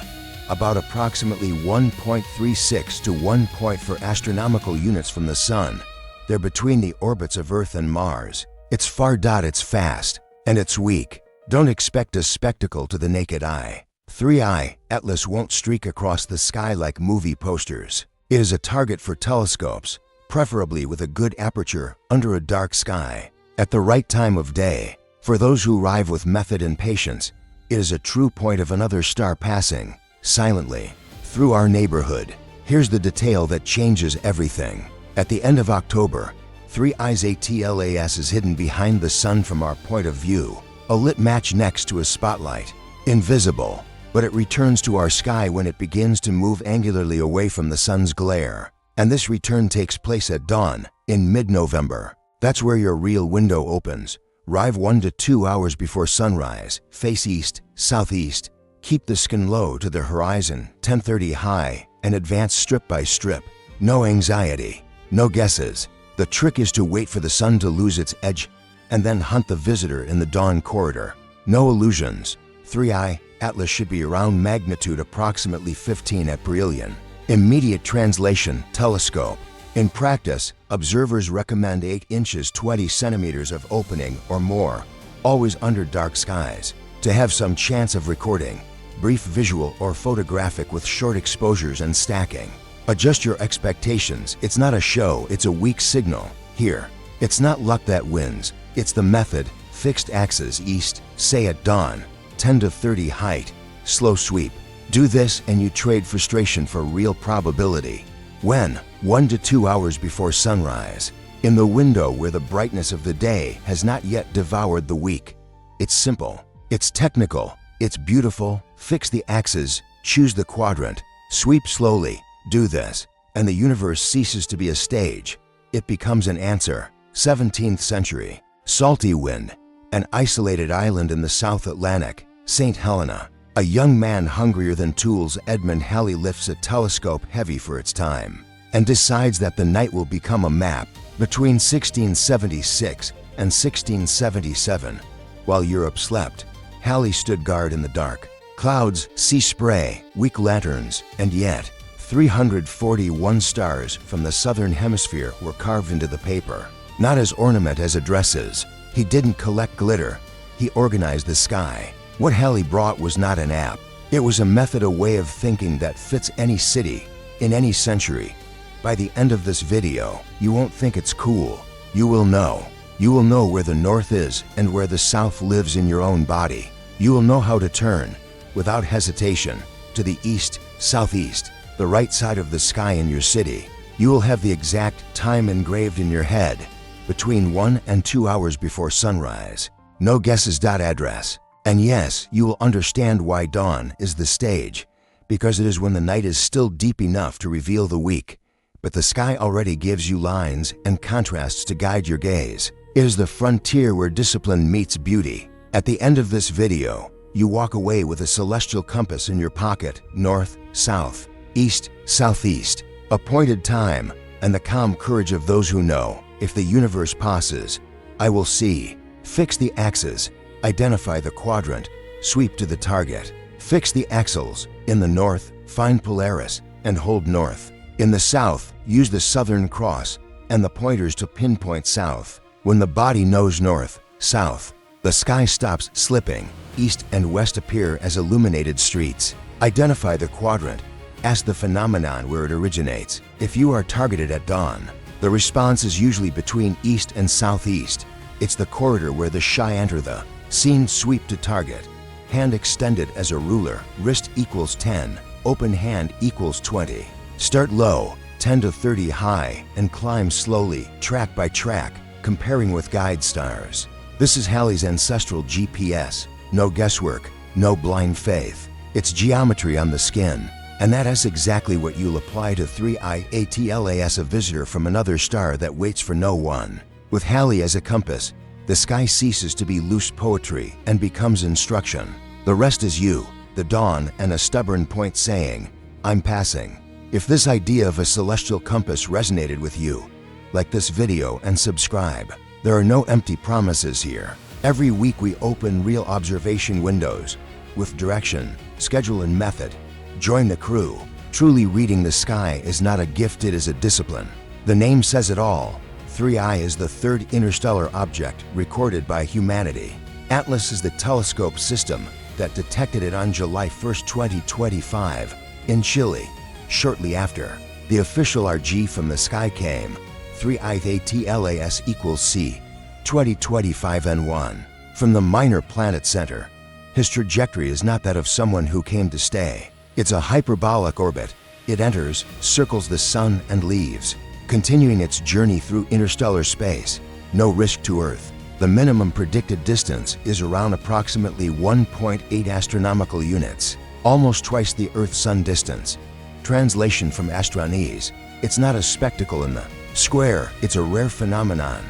about approximately 1.36 to 1 for astronomical units from the Sun. They're between the orbits of Earth and Mars. It's far. It's fast. And it's weak. Don't expect a spectacle to the naked eye. 3i Atlas won't streak across the sky like movie posters. It is a target for telescopes, preferably with a good aperture under a dark sky, at the right time of day. For those who arrive with method and patience, it is a true point of another star passing, silently, through our neighborhood. Here's the detail that changes everything. At the end of October, 3i's ATLAS is hidden behind the Sun from our point of view, a lit match next to a spotlight. Invisible, but it returns to our sky when it begins to move angularly away from the Sun's glare. And this return takes place at dawn, in mid-November. That's where your real window opens. Arrive 1 to 2 hours before sunrise, face east, southeast, keep the skin low to the horizon, 10:30 high, and advance strip by strip. No anxiety, no guesses. The trick is to wait for the Sun to lose its edge and then hunt the visitor in the dawn corridor. No illusions. 3i Atlas should be around magnitude approximately 15 at perihelion. Immediate translation telescope. In practice, observers recommend 8 inches 20 centimeters of opening or more, always under dark skies, to have some chance of recording. Brief visual or photographic with short exposures and stacking. Adjust your expectations. It's not a show, it's a weak signal. Here, it's not luck that wins, it's the method. Fixed axis east, say at dawn, 10 to 30 height, slow sweep. Do this and you trade frustration for real probability. When? 1 to 2 hours before sunrise, in the window where the brightness of the day has not yet devoured the week. It's simple, it's technical, it's beautiful. Fix the axis, choose the quadrant, sweep slowly. Do this, and the universe ceases to be a stage. It becomes an answer. 17th century. Salty wind. An isolated island in the South Atlantic, St. Helena. A young man hungrier than tools, Edmond Halley, lifts a telescope heavy for its time and decides that the night will become a map. Between 1676 and 1677, while Europe slept, Halley stood guard in the dark. Clouds, sea spray, weak lanterns, and yet 341 stars from the southern hemisphere were carved into the paper. Not as ornament, as addresses. He didn't collect glitter. He organized the sky. What Halley brought was not an app. It was a method, a way of thinking that fits any city, in any century. By the end of this video, you won't think it's cool. You will know. You will know where the north is and where the south lives in your own body. You will know how to turn, without hesitation, to the east, southeast, the right side of the sky in your city. You will have the exact time engraved in your head, between 1 and 2 hours before sunrise. No guesses. Address. And yes, you will understand why dawn is the stage, because it is when the night is still deep enough to reveal the week, but the sky already gives you lines and contrasts to guide your gaze. It is the frontier where discipline meets beauty. At the end of this video, you walk away with a celestial compass in your pocket, north, south, east, southeast, appointed time, and the calm courage of those who know, if the universe passes, I will see. Fix the axis, identify the quadrant, sweep to the target. Fix the axles. In the north, find Polaris and hold north. In the south, use the Southern Cross and the pointers to pinpoint south. When the body knows north, south, the sky stops slipping. East and west appear as illuminated streets. Identify the quadrant. Ask the phenomenon where it originates. If you are targeted at dawn, the response is usually between east and southeast. It's the corridor where the shy enter the scene. Sweep to target. Hand extended as a ruler. Wrist equals 10. Open hand equals 20. Start low, 10 to 30 high, and climb slowly, track by track, comparing with guide stars. This is Halley's ancestral GPS. No guesswork, no blind faith. It's geometry on the skin. And that is exactly what you'll apply to 3i Atlas, a visitor from another star that waits for no one. With Halley as a compass, the sky ceases to be loose poetry and becomes instruction. The rest is you, the dawn, and a stubborn point saying, I'm passing. If this idea of a celestial compass resonated with you, like this video and subscribe. There are no empty promises here. Every week we open real observation windows with direction, schedule, and method. Join the crew. Truly reading the sky is not a gift, it is a discipline. The name says it all. 3I is the third interstellar object recorded by humanity. Atlas is the telescope system that detected it on July 1, 2025, in Chile. Shortly after, the official RG from the sky came. 3I ATLAS equals C, 2025 N1, from the minor planet center. His trajectory is not that of someone who came to stay. It's a hyperbolic orbit. It enters, circles the sun, and leaves, continuing its journey through interstellar space. No risk to Earth. The minimum predicted distance is around approximately 1.8 astronomical units, almost twice the Earth-Sun distance. Translation from Astronese: it's not a spectacle in the square, it's a rare phenomenon.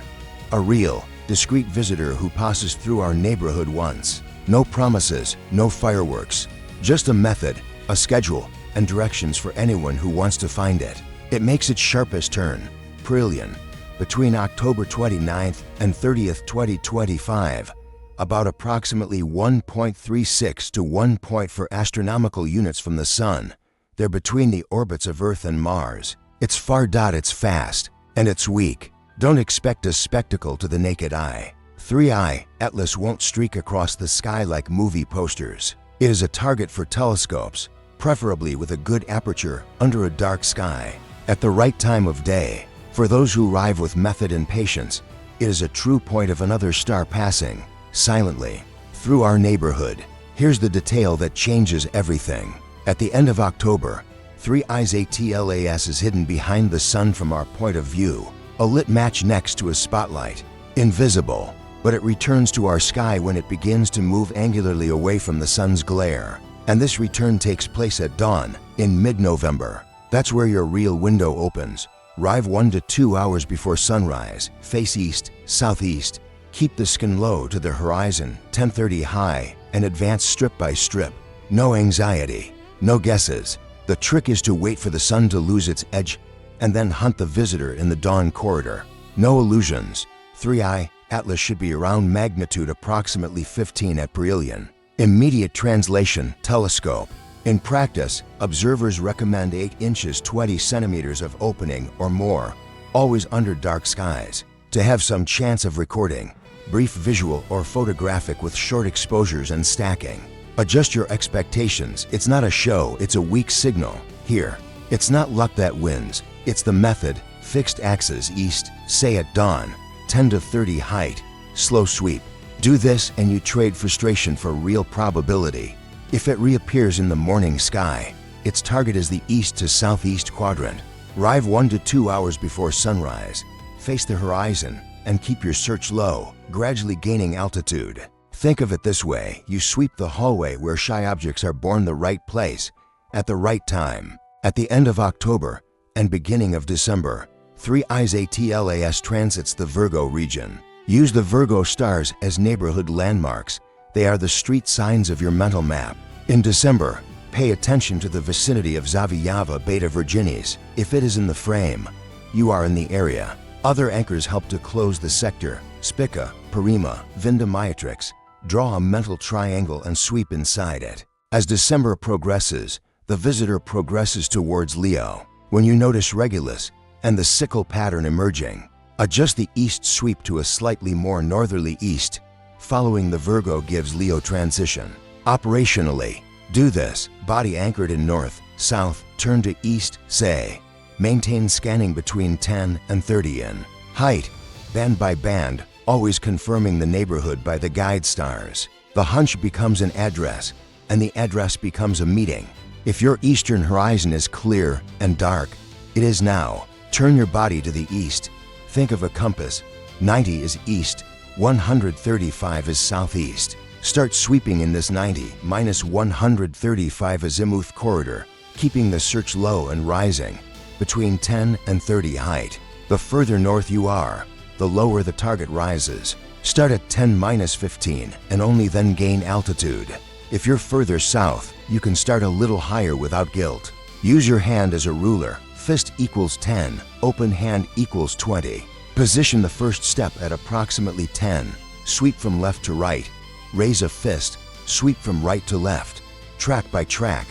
A real, discreet visitor who passes through our neighborhood once. No promises, no fireworks, just a method, a schedule, and directions for anyone who wants to find it. It makes its sharpest turn, perihelion, between October 29th and 30th, 2025, about approximately 1.36 to 1.4 astronomical units from the Sun. They're between the orbits of Earth and Mars. It's far. It's fast, and it's weak. Don't expect a spectacle to the naked eye. 3I Atlas won't streak across the sky like movie posters. It is a target for telescopes, preferably with a good aperture under a dark sky, at the right time of day. For those who arrive with method and patience, it is a true point of another star passing, silently, through our neighborhood. Here's the detail that changes everything. At the end of October, 3I's ATLAS is hidden behind the sun from our point of view, a lit match next to a spotlight. Invisible, but it returns to our sky when it begins to move angularly away from the sun's glare. And this return takes place at dawn, in mid-November. That's where your real window opens. Arrive 1 to 2 hours before sunrise, face east, southeast, keep the skin low to the horizon, 10:30 high, and advance strip by strip. No anxiety, no guesses. The trick is to wait for the sun to lose its edge and then hunt the visitor in the dawn corridor. No illusions. 3I Atlas should be around magnitude approximately 15 at perihelion. Immediate translation, telescope. In practice, observers recommend 8 inches 20 centimeters of opening or more, always under dark skies, to have some chance of recording. Brief visual or photographic with short exposures and stacking. Adjust your expectations. It's not a show, it's a weak signal. Here, it's not luck that wins, it's the method. Fixed axis east, say at dawn, 10 to 30 height, slow sweep. Do this and you trade frustration for real probability. If it reappears in the morning sky, its target is the east to southeast quadrant. Arrive 1 to 2 hours before sunrise. Face the horizon and keep your search low, gradually gaining altitude. Think of it this way: you sweep the hallway where shy objects are born, the right place, at the right time. At the end of October and beginning of December, 3I's ATLAS transits the Virgo region. Use the Virgo stars as neighborhood landmarks. They are the street signs of your mental map. In December, pay attention to the vicinity of Zavijava Beta Virginis. If it is in the frame, you are in the area. Other anchors help to close the sector: Spica, Parima, Vinda Matrix. Draw a mental triangle and sweep inside it. As December progresses, the visitor progresses towards Leo. When you notice Regulus and the sickle pattern emerging, adjust the east sweep to a slightly more northerly east. Following the Virgo gives Leo transition. Operationally, do this: body anchored in north, south, turn to east, say. Maintain scanning between 10 and 30 in. Height, band by band, always confirming the neighborhood by the guide stars. The hunch becomes an address, and the address becomes a meeting. If your eastern horizon is clear and dark, it is now. Turn your body to the east. Think of a compass. 90 is east, 135 is southeast. Start sweeping in this 90 minus 135 azimuth corridor, keeping the search low and rising, between 10 and 30 height. The further north you are, the lower the target rises. Start at 10 minus 15 and only then gain altitude. If you're further south, you can start a little higher without guilt. Use your hand as a ruler. Fist equals 10, open hand equals 20. Position the first step at approximately 10. Sweep from left to right. Raise a fist. Sweep from right to left. Track by track.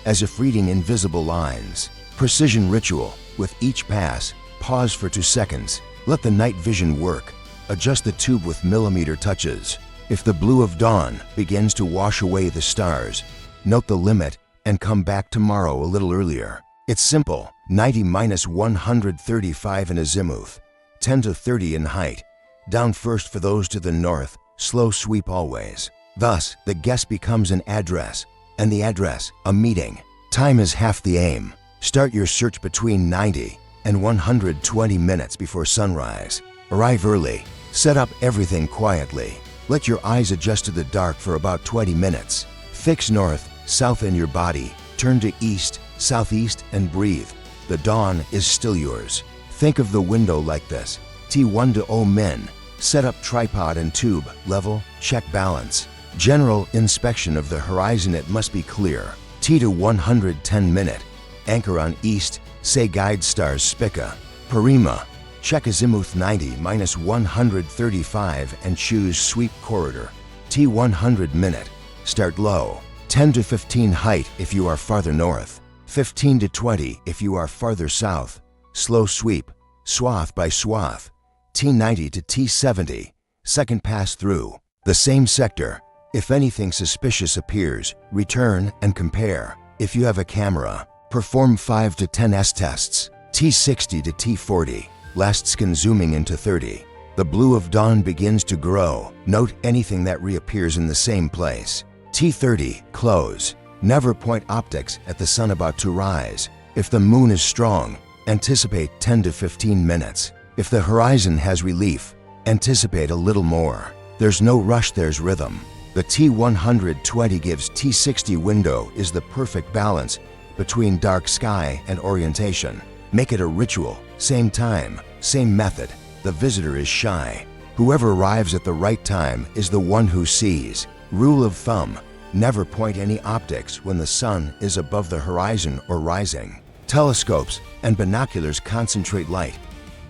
as if reading invisible lines. Precision ritual. With each pass, pause for 2 seconds. Let the night vision work. Adjust the tube with millimeter touches. If the blue of dawn begins to wash away the stars, note the limit and come back tomorrow a little earlier. It's simple. 90-135 in azimuth, 10 to 30 in height. Down first for those to the north, slow sweep always. Thus, the guess becomes an address, and the address, a meeting. Time is half the aim. Start your search between 90 and 120 minutes before sunrise. Arrive early. Set up everything quietly. Let your eyes adjust to the dark for about 20 minutes. Fix north, south in your body. Turn to east, southeast, and breathe. The dawn is still yours. Think of the window like this. T1 to O min. Set up tripod and tube, level, check balance. General inspection of the horizon, it must be clear. T to 110 minute. Anchor on east, say guide stars Spica. Parima. Check azimuth 90-135 and choose sweep corridor. T 100 minute. Start low. 10 to 15 height if you are farther north. 15 to 20 if you are farther south. Slow sweep, swath by swath. T90 to T70, second pass through. The same sector. If anything suspicious appears, return and compare. If you have a camera, perform 5 to 10 S-tests. T60 to T40, last scan zooming into 30. The blue of dawn begins to grow. Note anything that reappears in the same place. T30, close. Never point optics at the sun about to rise. If the moon is strong, anticipate 10 to 15 minutes. If the horizon has relief, anticipate a little more. There's no rush, there's rhythm. The T120 gives T60 window is the perfect balance between dark sky and orientation. Make it a ritual, same time, same method. The visitor is shy. Whoever arrives at the right time is the one who sees. Rule of thumb. Never point any optics when the sun is above the horizon or rising. Telescopes and binoculars concentrate light.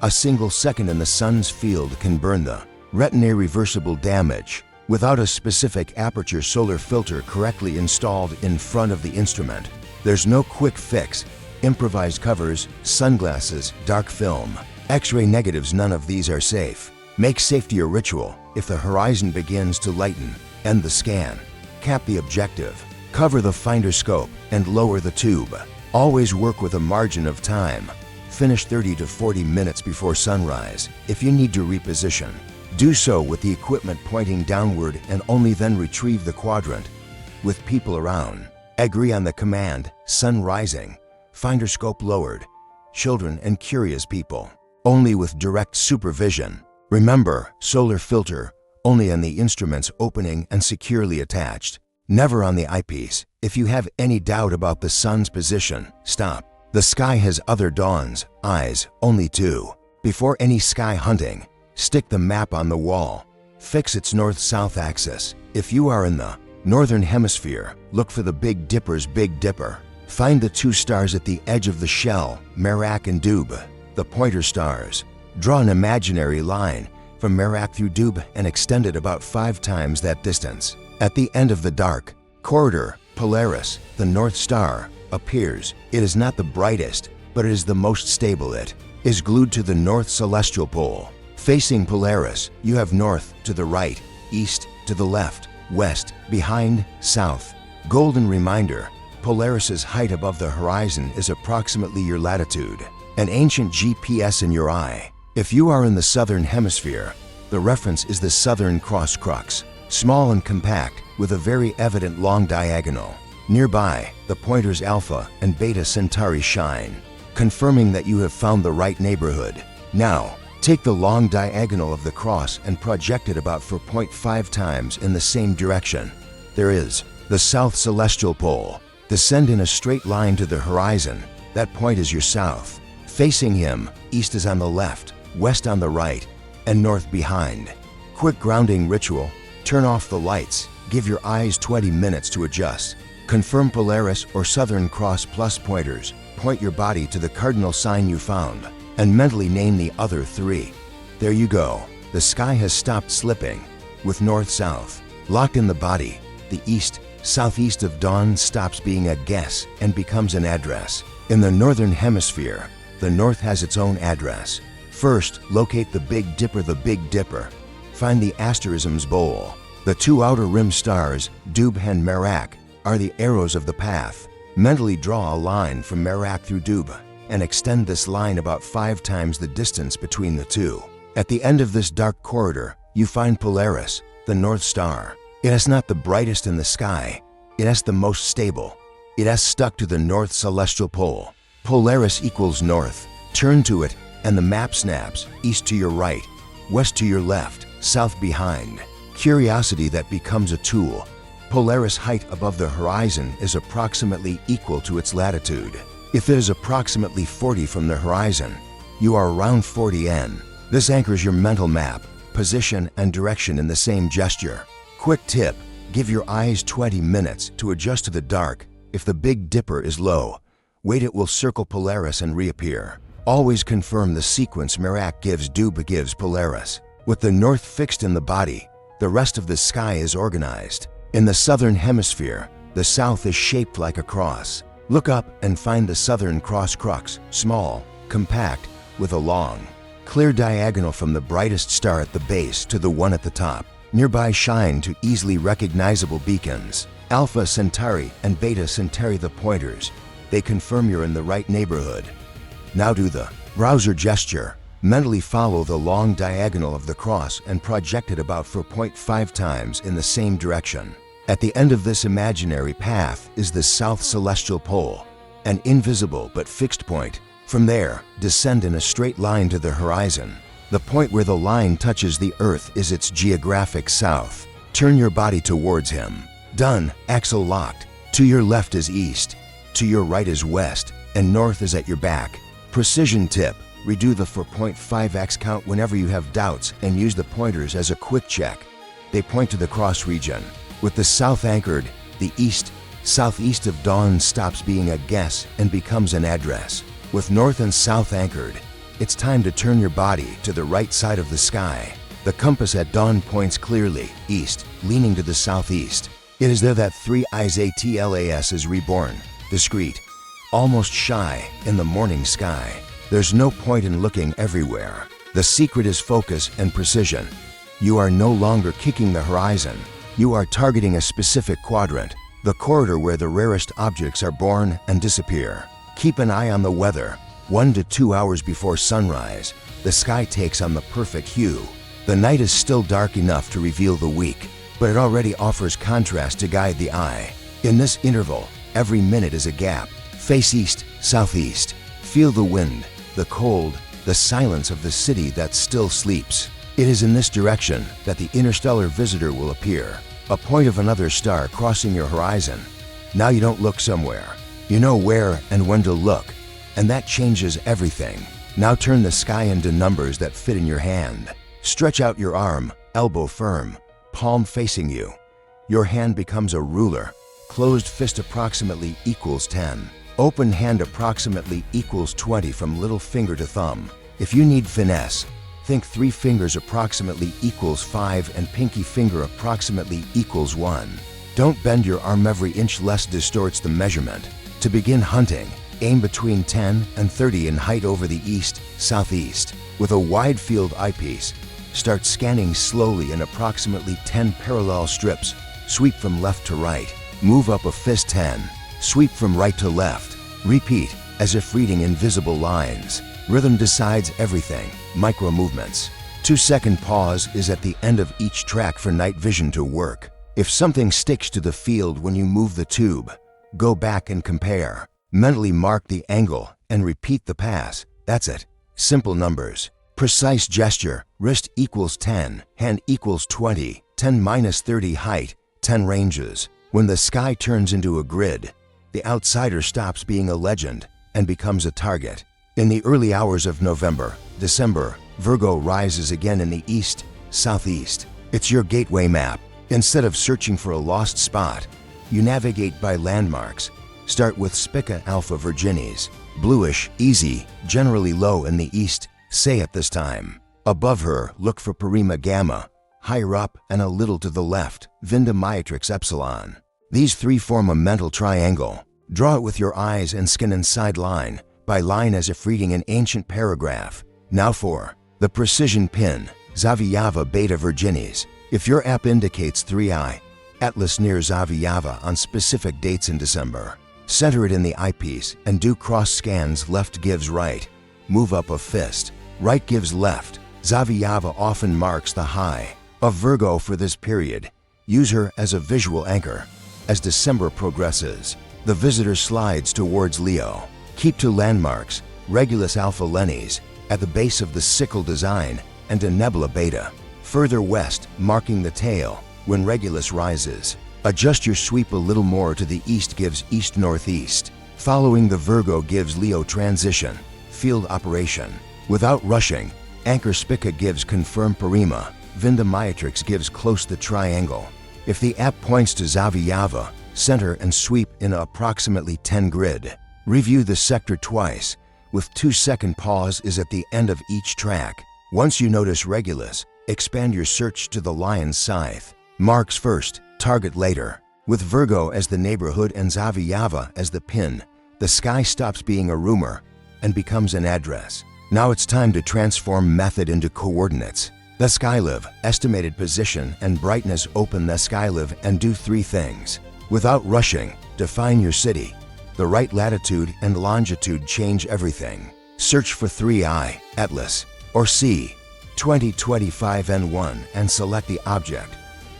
A single second in the sun's field can burn the retina. Irreversible damage. Without a specific aperture solar filter correctly installed in front of the instrument, there's no quick fix. Improvised covers, sunglasses, dark film, X-ray negatives, none of these are safe. Make safety a ritual. If the horizon begins to lighten, end the scan. Cap the objective, cover the finder scope, and lower the tube. Always work with a margin of time. Finish 30 to 40 minutes before sunrise. If you need to reposition, do so with the equipment pointing downward and only then retrieve the quadrant. With people around, agree on the command, sun rising, finder scope lowered. Children and curious people, only with direct supervision. Remember, solar filter, only on the instruments opening and securely attached. Never on the eyepiece. If you have any doubt about the sun's position, stop. The sky has other dawns, eyes, only 2. Before any sky hunting, stick the map on the wall. Fix its north-south axis. If you are in the northern hemisphere, look for the Big Dipper's Big Dipper. Find the 2 stars at the edge of the shell, Merak and Dub, the pointer stars. Draw an imaginary line from Merak through Dub and extend it about 5 times that distance. At the end of the dark corridor, Polaris, the North Star, appears. It is not the brightest, but it is the most stable. It is glued to the north celestial pole. Facing Polaris, you have north to the right, east to the left, west, behind, south. Golden reminder, Polaris's height above the horizon is approximately your latitude. An ancient GPS in your eye. If you are in the southern hemisphere, the reference is the Southern Cross Crux, small and compact with a very evident long diagonal. Nearby, the pointers Alpha and Beta Centauri shine, confirming that you have found the right neighborhood. Now, take the long diagonal of the cross and project it about 4.5 times in the same direction. There is the South Celestial Pole. Descend in a straight line to the horizon. That point is your south. Facing him, east is on the left, west on the right, and north behind. Quick grounding ritual. Turn off the lights. Give your eyes 20 minutes to adjust. Confirm Polaris or Southern Cross plus pointers. Point your body to the cardinal sign you found and mentally name the other 3. There you go. The sky has stopped slipping with north-south. Locked in the body, the east, southeast of dawn stops being a guess and becomes an address. In the northern hemisphere, the north has its own address. First, locate the Big Dipper. The Big Dipper. Find the asterism's bowl. The two outer rim stars, Dubh and Merak, are the arrows of the path. Mentally draw a line from Merak through Dubh and extend this line about 5 times the distance between the two. At the end of this dark corridor, you find Polaris, the North Star. It is not the brightest in the sky. It is the most stable. It is stuck to the north celestial pole. Polaris equals north. Turn to it, and the map snaps east to your right, west to your left, south behind. Curiosity that becomes a tool. Polaris height above the horizon is approximately equal to its latitude. If it is approximately 40 from the horizon, you are around 40 N. This anchors your mental map, position, and direction in the same gesture. Quick tip, give your eyes 20 minutes to adjust to the dark. If the Big Dipper is low, wait, it will circle Polaris and reappear. Always confirm the sequence Merak gives Dubh gives Polaris. With the north fixed in the body, the rest of the sky is organized. In the southern hemisphere, the south is shaped like a cross. Look up and find the southern cross crux, small, compact, with a long, clear diagonal from the brightest star at the base to the one at the top. Nearby shine to easily recognizable beacons. Alpha Centauri and Beta Centauri, the pointers. They confirm you're in the right neighborhood. Now do the browser gesture. Mentally follow the long diagonal of the cross and project it about 4.5 times in the same direction. At the end of this imaginary path is the south celestial pole, an invisible but fixed point. From there, descend in a straight line to the horizon. The point where the line touches the Earth is its geographic south. Turn your body towards him. Done. Axle locked. To your left is east, to your right is west, and north is at your back. Precision tip. Redo the 4.5x count whenever you have doubts and use the pointers as a quick check. They point to the cross region. With the south anchored, the east, southeast of dawn stops being a guess and becomes an address. With north and south anchored, it's time to turn your body to the right side of the sky. The compass at dawn points clearly east, leaning to the southeast. It is there that 3IZATLAS is reborn, discreet, almost shy in the morning sky. There's no point in looking everywhere. The secret is focus and precision. You are no longer kicking the horizon. You are targeting a specific quadrant, the corridor where the rarest objects are born and disappear. Keep an eye on the weather. 1 to 2 hours before sunrise, the sky takes on the perfect hue. The night is still dark enough to reveal the weak, but it already offers contrast to guide the eye. In this interval, every minute is a gap. Face east, southeast. Feel the wind, the cold, the silence of the city that still sleeps. It is in this direction that the interstellar visitor will appear, a point of another star crossing your horizon. Now you don't look somewhere. You know where and when to look, and that changes everything. Now turn the sky into numbers that fit in your hand. Stretch out your arm, elbow firm, palm facing you. Your hand becomes a ruler. Closed fist approximately equals 10. Open hand approximately equals 20 from little finger to thumb. If you need finesse, think 3 fingers approximately equals 5 and pinky finger approximately equals 1. Don't bend your arm, every inch less distorts the measurement. To begin hunting, aim between 10 and 30 in height over the east, southeast. With a wide field eyepiece, start scanning slowly in approximately 10 parallel strips. Sweep from left to right. Move up a fist 10. Sweep from right to left. Repeat, as if reading invisible lines. Rhythm decides everything. Micro movements. 2-second pause is at the end of each track for night vision to work. If something sticks to the field when you move the tube, go back and compare. Mentally mark the angle and repeat the pass. That's it. Simple numbers. Precise gesture. Wrist equals 10. Hand equals 20. 10 minus 30 height. 10 ranges. When the sky turns into a grid, the outsider stops being a legend and becomes a target. In the early hours of November, December, Virgo rises again in the east, southeast. It's your gateway map. Instead of searching for a lost spot, you navigate by landmarks. Start with Spica Alpha Virginis, bluish, easy, generally low in the east, say at this time. Above her, look for Parima Gamma. Higher up and a little to the left, Vinda Myotrix Epsilon. These three form a mental triangle. Draw it with your eyes and skin inside line by line as if reading an ancient paragraph. Now for the precision pin, Zavijava Beta Virginis. If your app indicates 3i, Atlas near Zavijava on specific dates in December, center it in the eyepiece and do cross scans. Left gives right. Move up a fist. Right gives left. Zavijava often marks the high of Virgo for this period. Use her as a visual anchor. As December progresses, the visitor slides towards Leo. Keep to landmarks, Regulus Alpha Lenis, at the base of the sickle design, and a Nebula Beta, further west, marking the tail, when Regulus rises. Adjust your sweep a little more to the east gives east-northeast. Following the Virgo gives Leo transition, field operation. Without rushing, Anchor Spica gives confirm Parima, Vinda Matrix gives close the triangle. If the app points to Zavijava, center and sweep in approximately 10 grid. Review the sector twice, with 2-second pause is at the end of each track. Once you notice Regulus, expand your search to the lion's scythe. Marks first, target later. With Virgo as the neighborhood and Zavijava as the pin, the sky stops being a rumor and becomes an address. Now it's time to transform method into coordinates. The Skylive, estimated position and brightness. Open the Skylive and do 3 things. Without rushing, define your city. The right latitude and longitude change everything. Search for 3i, Atlas, or C, 2025 N1 and select the object.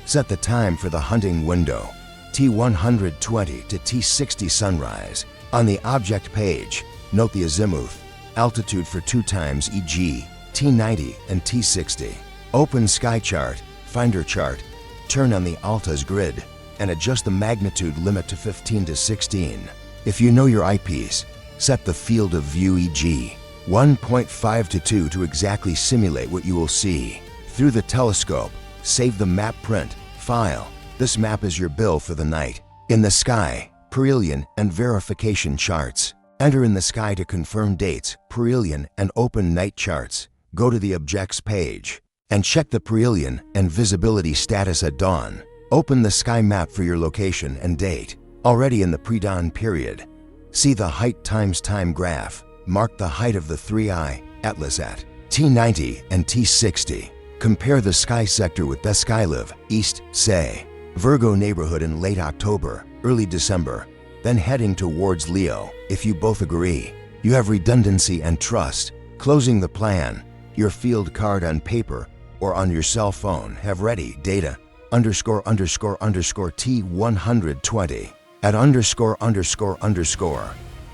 Set the time for the hunting window, T120 to T60 sunrise. On the object page, note the azimuth, altitude for 2 times e.g. T90 and T60. Open Sky Chart, Finder Chart, turn on the Alta's grid, and adjust the magnitude limit to 15 to 16. If you know your eyepiece, set the field of view e.g. 1.5 to 2 to exactly simulate what you will see. Through the telescope, save the map print file. This map is your bill for the night. In the sky, perihelion and verification charts. Enter in the sky to confirm dates, perihelion and open night charts. Go to the objects page and check the perihelion and visibility status at dawn. Open the sky map for your location and date. Already in the pre-dawn period, see the height times time graph. Mark the height of the 3i, Atlas at T90 and T60. Compare the sky sector with the Skylive, east, say, Virgo neighborhood in late October, early December, then heading towards Leo. If you both agree, you have redundancy and trust. Closing the plan, your field card on paper or on your cell phone have ready data ___ T120 at ____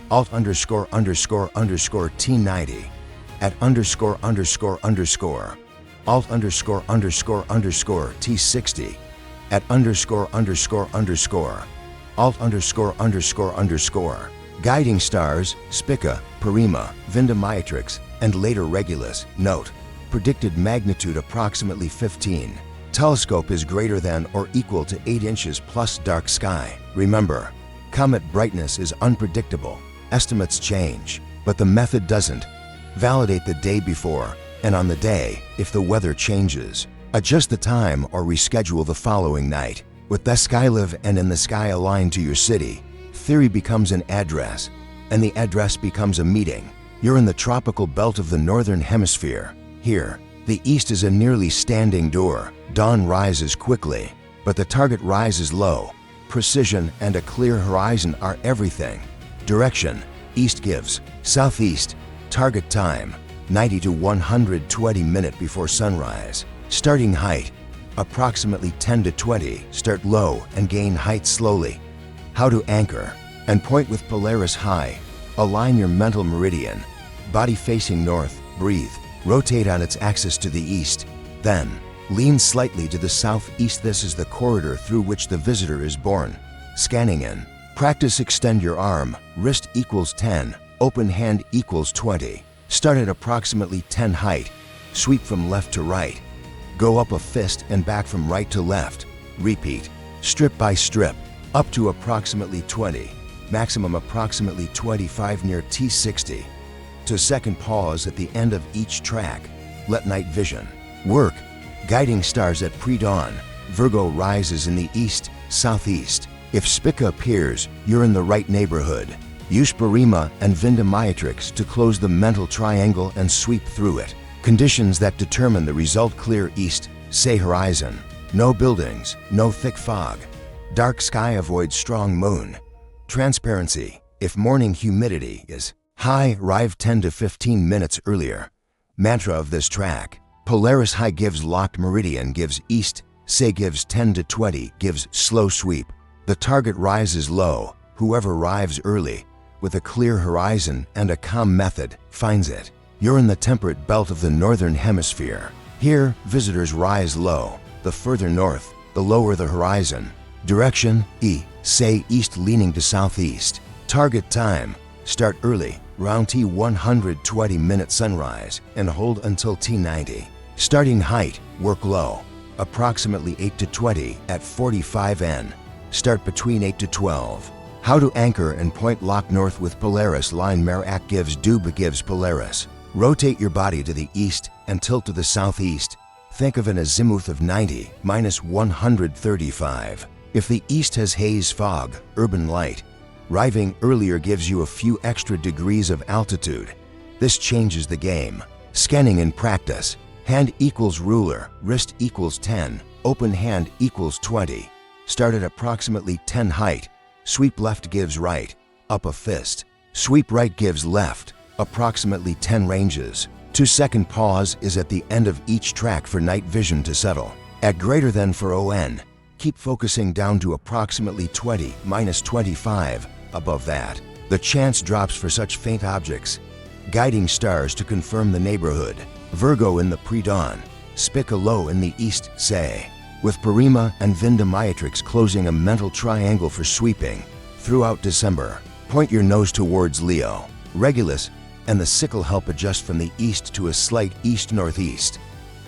alt ___ T90 at ___ alt T60 at ___ alt guiding stars, Spica, Parima, Vinda Matrix, and later Regulus. Note, predicted magnitude approximately 15. Telescope is greater than or equal to 8 inches plus dark sky. Remember, comet brightness is unpredictable. Estimates change, but the method doesn't. Validate the day before and on the day if the weather changes. Adjust the time or reschedule the following night. With the Skylive and in the sky aligned to your city, theory becomes an address, and the address becomes a meeting. You're in the tropical belt of the northern hemisphere. Here, the east is a nearly standing door. Dawn rises quickly, but the target rises low. Precision and a clear horizon are everything. Direction, east gives, southeast. Target time, 90 to 120 minutes before sunrise. Starting height, approximately 10 to 20. Start low and gain height slowly. How to anchor and point with Polaris high. Align your mental meridian. Body facing north, breathe. Rotate on its axis to the east. Then, lean slightly to the southeast. This is the corridor through which the visitor is born. Scanning in. Practice extend your arm. Wrist equals 10. Open hand equals 20. Start at approximately 10 height. Sweep from left to right. Go up a fist and back from right to left. Repeat, strip by strip, up to approximately 20. Maximum approximately 25 near T60. To second pause at the end of each track. Let night vision work. Guiding stars at pre-dawn. Virgo rises in the east, southeast. If Spica appears, you're in the right neighborhood. Use Parima and Vindamatrix to close the mental triangle and sweep through it. Conditions that determine the result: clear east, say horizon. No buildings, no thick fog. Dark sky avoids strong moon. Transparency. If morning humidity is high, arrive 10 to 15 minutes earlier. Mantra of this track: Polaris high gives locked meridian, gives east, say gives 10 to 20, gives slow sweep. The target rises low. Whoever arrives early, with a clear horizon and a calm method, finds it. You're in the temperate belt of the northern hemisphere. Here, visitors rise low. The further north, the lower the horizon. Direction: E, say east leaning to southeast. Target time: start early, round T120 minute sunrise, and hold until T90. Starting height: work low, approximately 8 to 20 at 45 N. Start between 8 to 12. How to anchor and point: lock north with Polaris line. Merak gives Duba gives Polaris. Rotate your body to the east and tilt to the southeast. Think of an azimuth of 90 minus 135. If the east has haze, fog, urban light, arriving earlier gives you a few extra degrees of altitude. This changes the game. Scanning in practice: hand equals ruler, wrist equals 10, open hand equals 20. Start at approximately 10 height. Sweep left gives right, up a fist. Sweep right gives left, approximately 10 ranges. 2-second pause is at the end of each track for night vision to settle. At greater than for ON, keep focusing down to approximately 20 minus 25. Above that, the chance drops for such faint objects. Guiding stars to confirm the neighborhood: Virgo in the pre-dawn, Spica low in the east, say. With Parima and Vindamatrix closing a mental triangle for sweeping. Throughout December, point your nose towards Leo. Regulus and the sickle help adjust from the east to a slight east-northeast.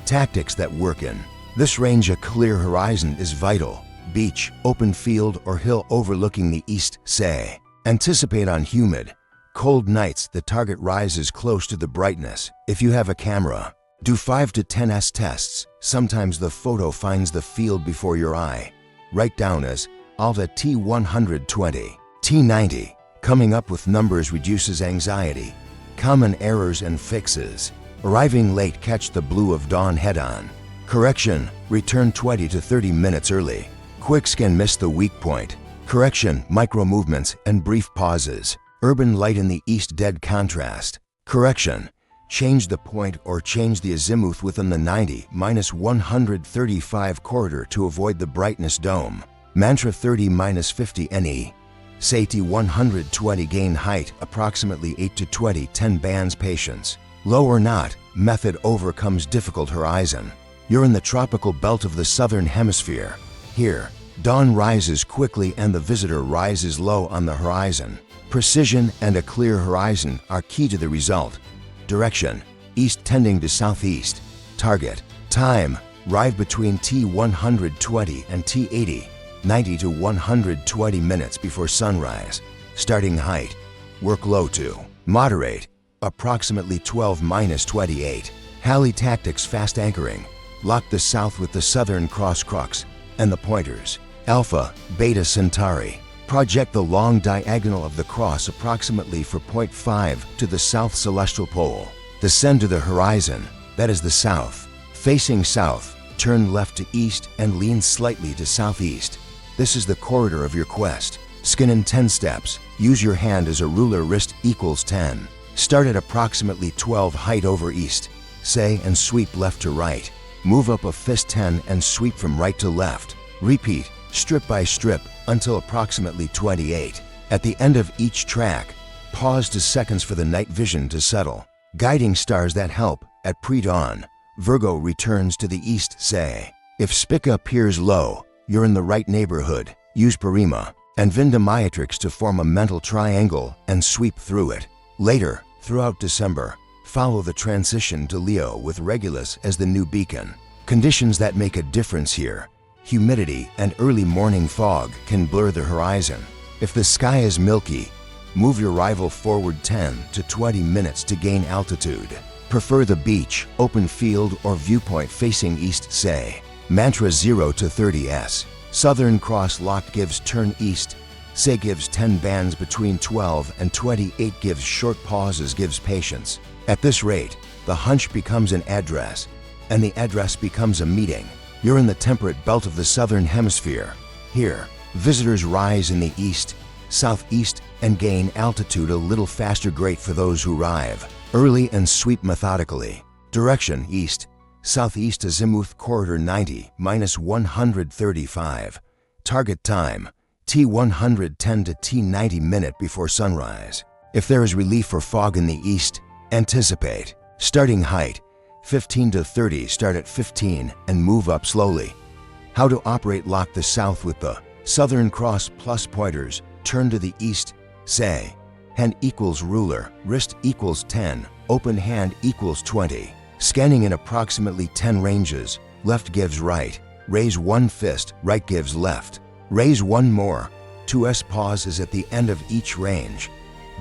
Tactics that work in this range: a clear horizon is vital. Beach, open field, or hill overlooking the east, say. Anticipate on humid, cold nights. The target rises close to the brightness. If you have a camera, do 5 to 10 S tests. Sometimes the photo finds the field before your eye. Write down as Alta T120, T90. Coming up with numbers reduces anxiety. Common errors and fixes: arriving late, catch the blue of dawn head on. Correction: return 20 to 30 minutes early. Quick scan: miss the weak point. Correction: micro movements and brief pauses. Urban light in the east, dead contrast. Correction: change the point or change the azimuth within the 90 minus 135 corridor to avoid the brightness dome. Mantra: 30 minus 50 NE. Say T120 gain height approximately 8 to 20, 10 bands. Patience. Low or not, method overcomes difficult horizon. You're in the tropical belt of the southern hemisphere. Here, dawn rises quickly and the visitor rises low on the horizon. Precision and a clear horizon are key to the result. Direction: east tending to southeast. Target: time: arrive between T120 and T80, 90 to 120 minutes before sunrise. Starting height: work low to moderate, approximately 12 minus 28. Halley tactics: fast anchoring. Lock the south with the southern cross crux and the pointers. Alpha, Beta Centauri. Project the long diagonal of the cross approximately for 0.5 to the south celestial pole. Descend to the horizon, that is the south. Facing south, turn left to east and lean slightly to southeast. This is the corridor of your quest. Scan in 10 steps. Use your hand as a ruler, wrist equals 10. Start at approximately 12 height over east, say, and sweep left to right. Move up a fist 10 and sweep from right to left. Repeat, strip by strip, until approximately 28. At the end of each track, pause to seconds for the night vision to settle. Guiding stars that help: at pre-dawn, Virgo returns to the east, say. If Spica appears low, you're in the right neighborhood. Use Parima and Vindamatrix to form a mental triangle and sweep through it. Later, throughout December, follow the transition to Leo with Regulus as the new beacon. Conditions that make a difference here: humidity and early morning fog can blur the horizon. If the sky is milky, move your arrival forward 10 to 20 minutes to gain altitude. Prefer the beach, open field, or viewpoint facing east, say. Mantra: 0 to 30 S. Southern Cross locked gives turn east. Say gives 10 bands between 12 and 28 gives short pauses gives patience. At this rate, the hunch becomes an address, and the address becomes a meeting. You're in the temperate belt of the southern hemisphere. Here, visitors rise in the east, southeast, and gain altitude a little faster, great for those who arrive early and sweep methodically. Direction east, southeast azimuth corridor 90 minus 135. Target time T110 to T90 minute before sunrise. If there is relief or fog in the east, anticipate. Starting height 15 to 30, start at 15 and move up slowly. How to operate: lock the south with the Southern Cross plus pointers, turn to the east, say hand equals ruler, wrist equals 10, open hand equals 20. Scanning in approximately 10 ranges, left gives right, raise one fist, right gives left. Raise one more. 2s pause is at the end of each range.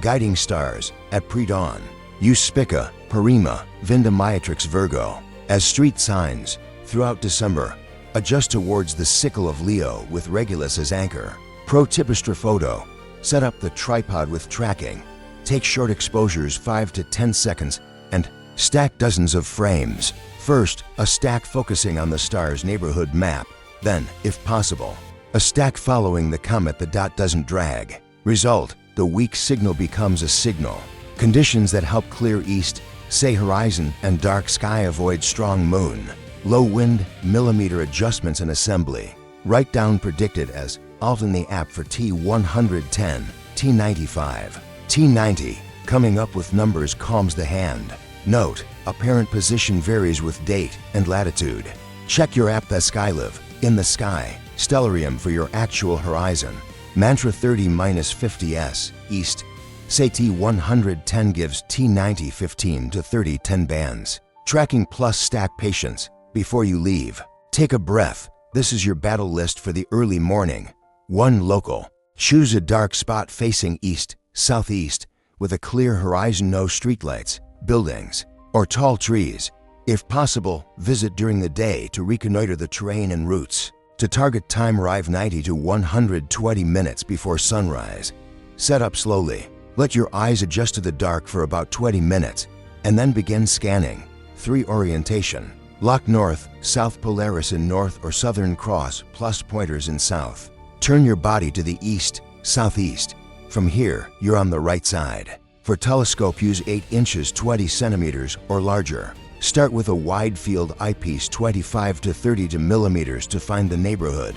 Guiding stars at pre-dawn. Use Spica, Parima, Vindamatrix Virgo as street signs throughout December. Adjust towards the sickle of Leo with Regulus as anchor. Pro tip: astrophoto. Set up the tripod with tracking. Take short exposures 5 to 10 seconds and stack dozens of frames. First, a stack focusing on the star's neighborhood map. Then, if possible, a stack following the comet. The dot doesn't drag. Result: the weak signal becomes a signal. Conditions that help: clear east, say horizon and dark sky, avoid strong moon. Low wind, millimeter adjustments and assembly. Write down predicted as alt in the app for T110, T95, T90. Coming up with numbers calms the hand. Note: apparent position varies with date and latitude. Check your app. The Skylive, in the sky, stellarium for your actual horizon. Mantra 30-50s, east. Say T110 gives T90 15 to 30 10 bands. Tracking plus stack patience. Before you leave, take a breath. This is your battle list for the early morning. 1. Local. Choose a dark spot facing east, southeast, with a clear horizon, no streetlights, buildings, or tall trees. If possible, visit during the day to reconnoiter the terrain and routes. To target time: arrive 90 to 120 minutes before sunrise. Set up slowly. Let your eyes adjust to the dark for about 20 minutes, and then begin scanning. 3. Orientation. Lock north, south Polaris in north or Southern Cross plus pointers in south. Turn your body to the east, southeast. From here, you're on the right side. For telescope, use 8 inches 20 centimeters or larger. Start with a wide field eyepiece 25 to 30 millimeters to find the neighborhood.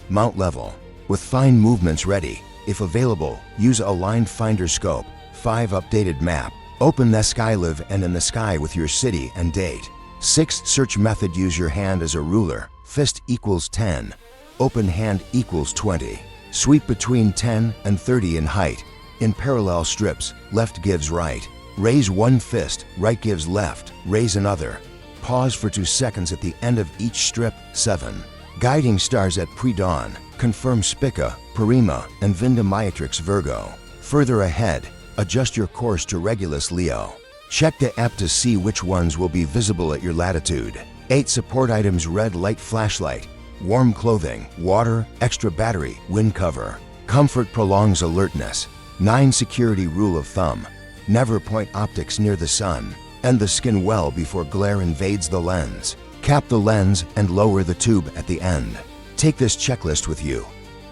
Mount level. With fine movements ready. If available, use a aligned finder scope. 5. Updated map. Open the Skylive and in the sky with your city and date. 6. Search method. Use your hand as a ruler. Fist equals 10. Open hand equals 20. Sweep between 10 and 30 in height. In parallel strips, left gives right. Raise one fist, right gives left. Raise another. Pause for 2 seconds at the end of each strip. 7. Guiding stars at pre-dawn. Confirm Spica, Parima, and Vindamatrix Virgo. Further ahead, adjust your course to Regulus Leo. Check the app to see which ones will be visible at your latitude. 8. Support items: red light flashlight, warm clothing, water, extra battery, wind cover. Comfort prolongs alertness. 9. Security rule of thumb. Never point optics near the sun. End the skin well before glare invades the lens. Cap the lens and lower the tube at the end. Take this checklist with you.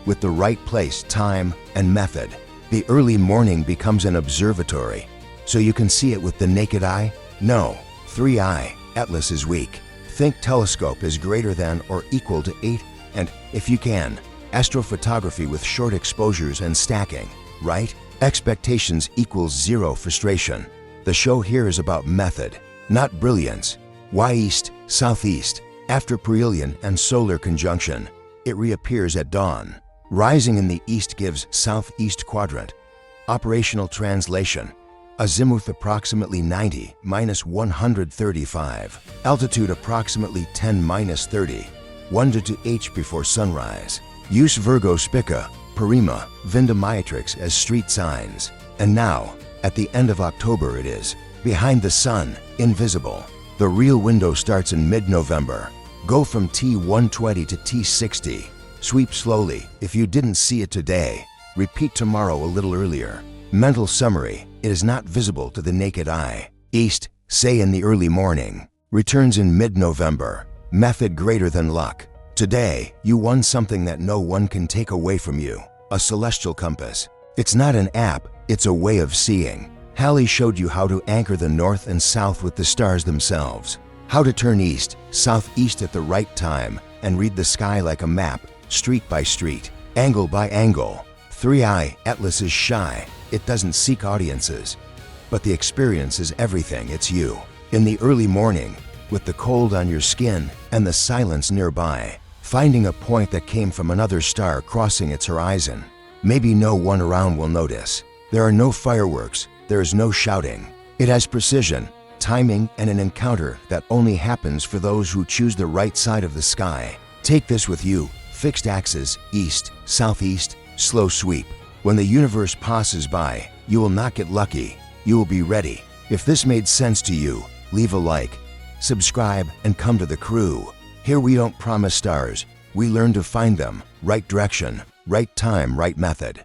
With the right place, time, and method, the early morning becomes an observatory. So you can see it with the naked eye? No. 3i. Atlas is weak. Think telescope is greater than or equal to 8, and, if you can, astrophotography with short exposures and stacking, right? Expectations equals 0 frustration. The show here is about method, not brilliance. Why east, southeast? After perihelion and solar conjunction, it reappears at dawn. Rising in the east gives southeast quadrant. Operational translation: azimuth approximately 90 minus 135. Altitude approximately 10 minus 30. 1 to 2 H before sunrise. Use Virgo, Spica, Parima, Vindamatrix as street signs. And now, at the end of October it is. Behind the sun, invisible. The real window starts in mid-November. Go from T120 to T60. Sweep slowly. If you didn't see it today, repeat tomorrow a little earlier. Mental summary: it is not visible to the naked eye. East, say in the early morning. Returns in mid-November. Method greater than luck. Today, you won something that no one can take away from you. A celestial compass. It's not an app, it's a way of seeing. Halley showed you how to anchor the north and south with the stars themselves. How to turn east, southeast at the right time and read the sky like a map, street by street, angle by angle. 3i Atlas is shy. It doesn't seek audiences. But the experience is everything, it's you. In the early morning, with the cold on your skin and the silence nearby, finding a point that came from another star crossing its horizon. Maybe no one around will notice. There are no fireworks, there is no shouting. It has precision, timing, and an encounter that only happens for those who choose the right side of the sky. Take this with you: fixed axis, east, southeast, slow sweep. When the universe passes by, you will not get lucky. You will be ready. If this made sense to you, leave a like, subscribe, and come to the crew. Here we don't promise stars, we learn to find them. Right direction, right time, right method.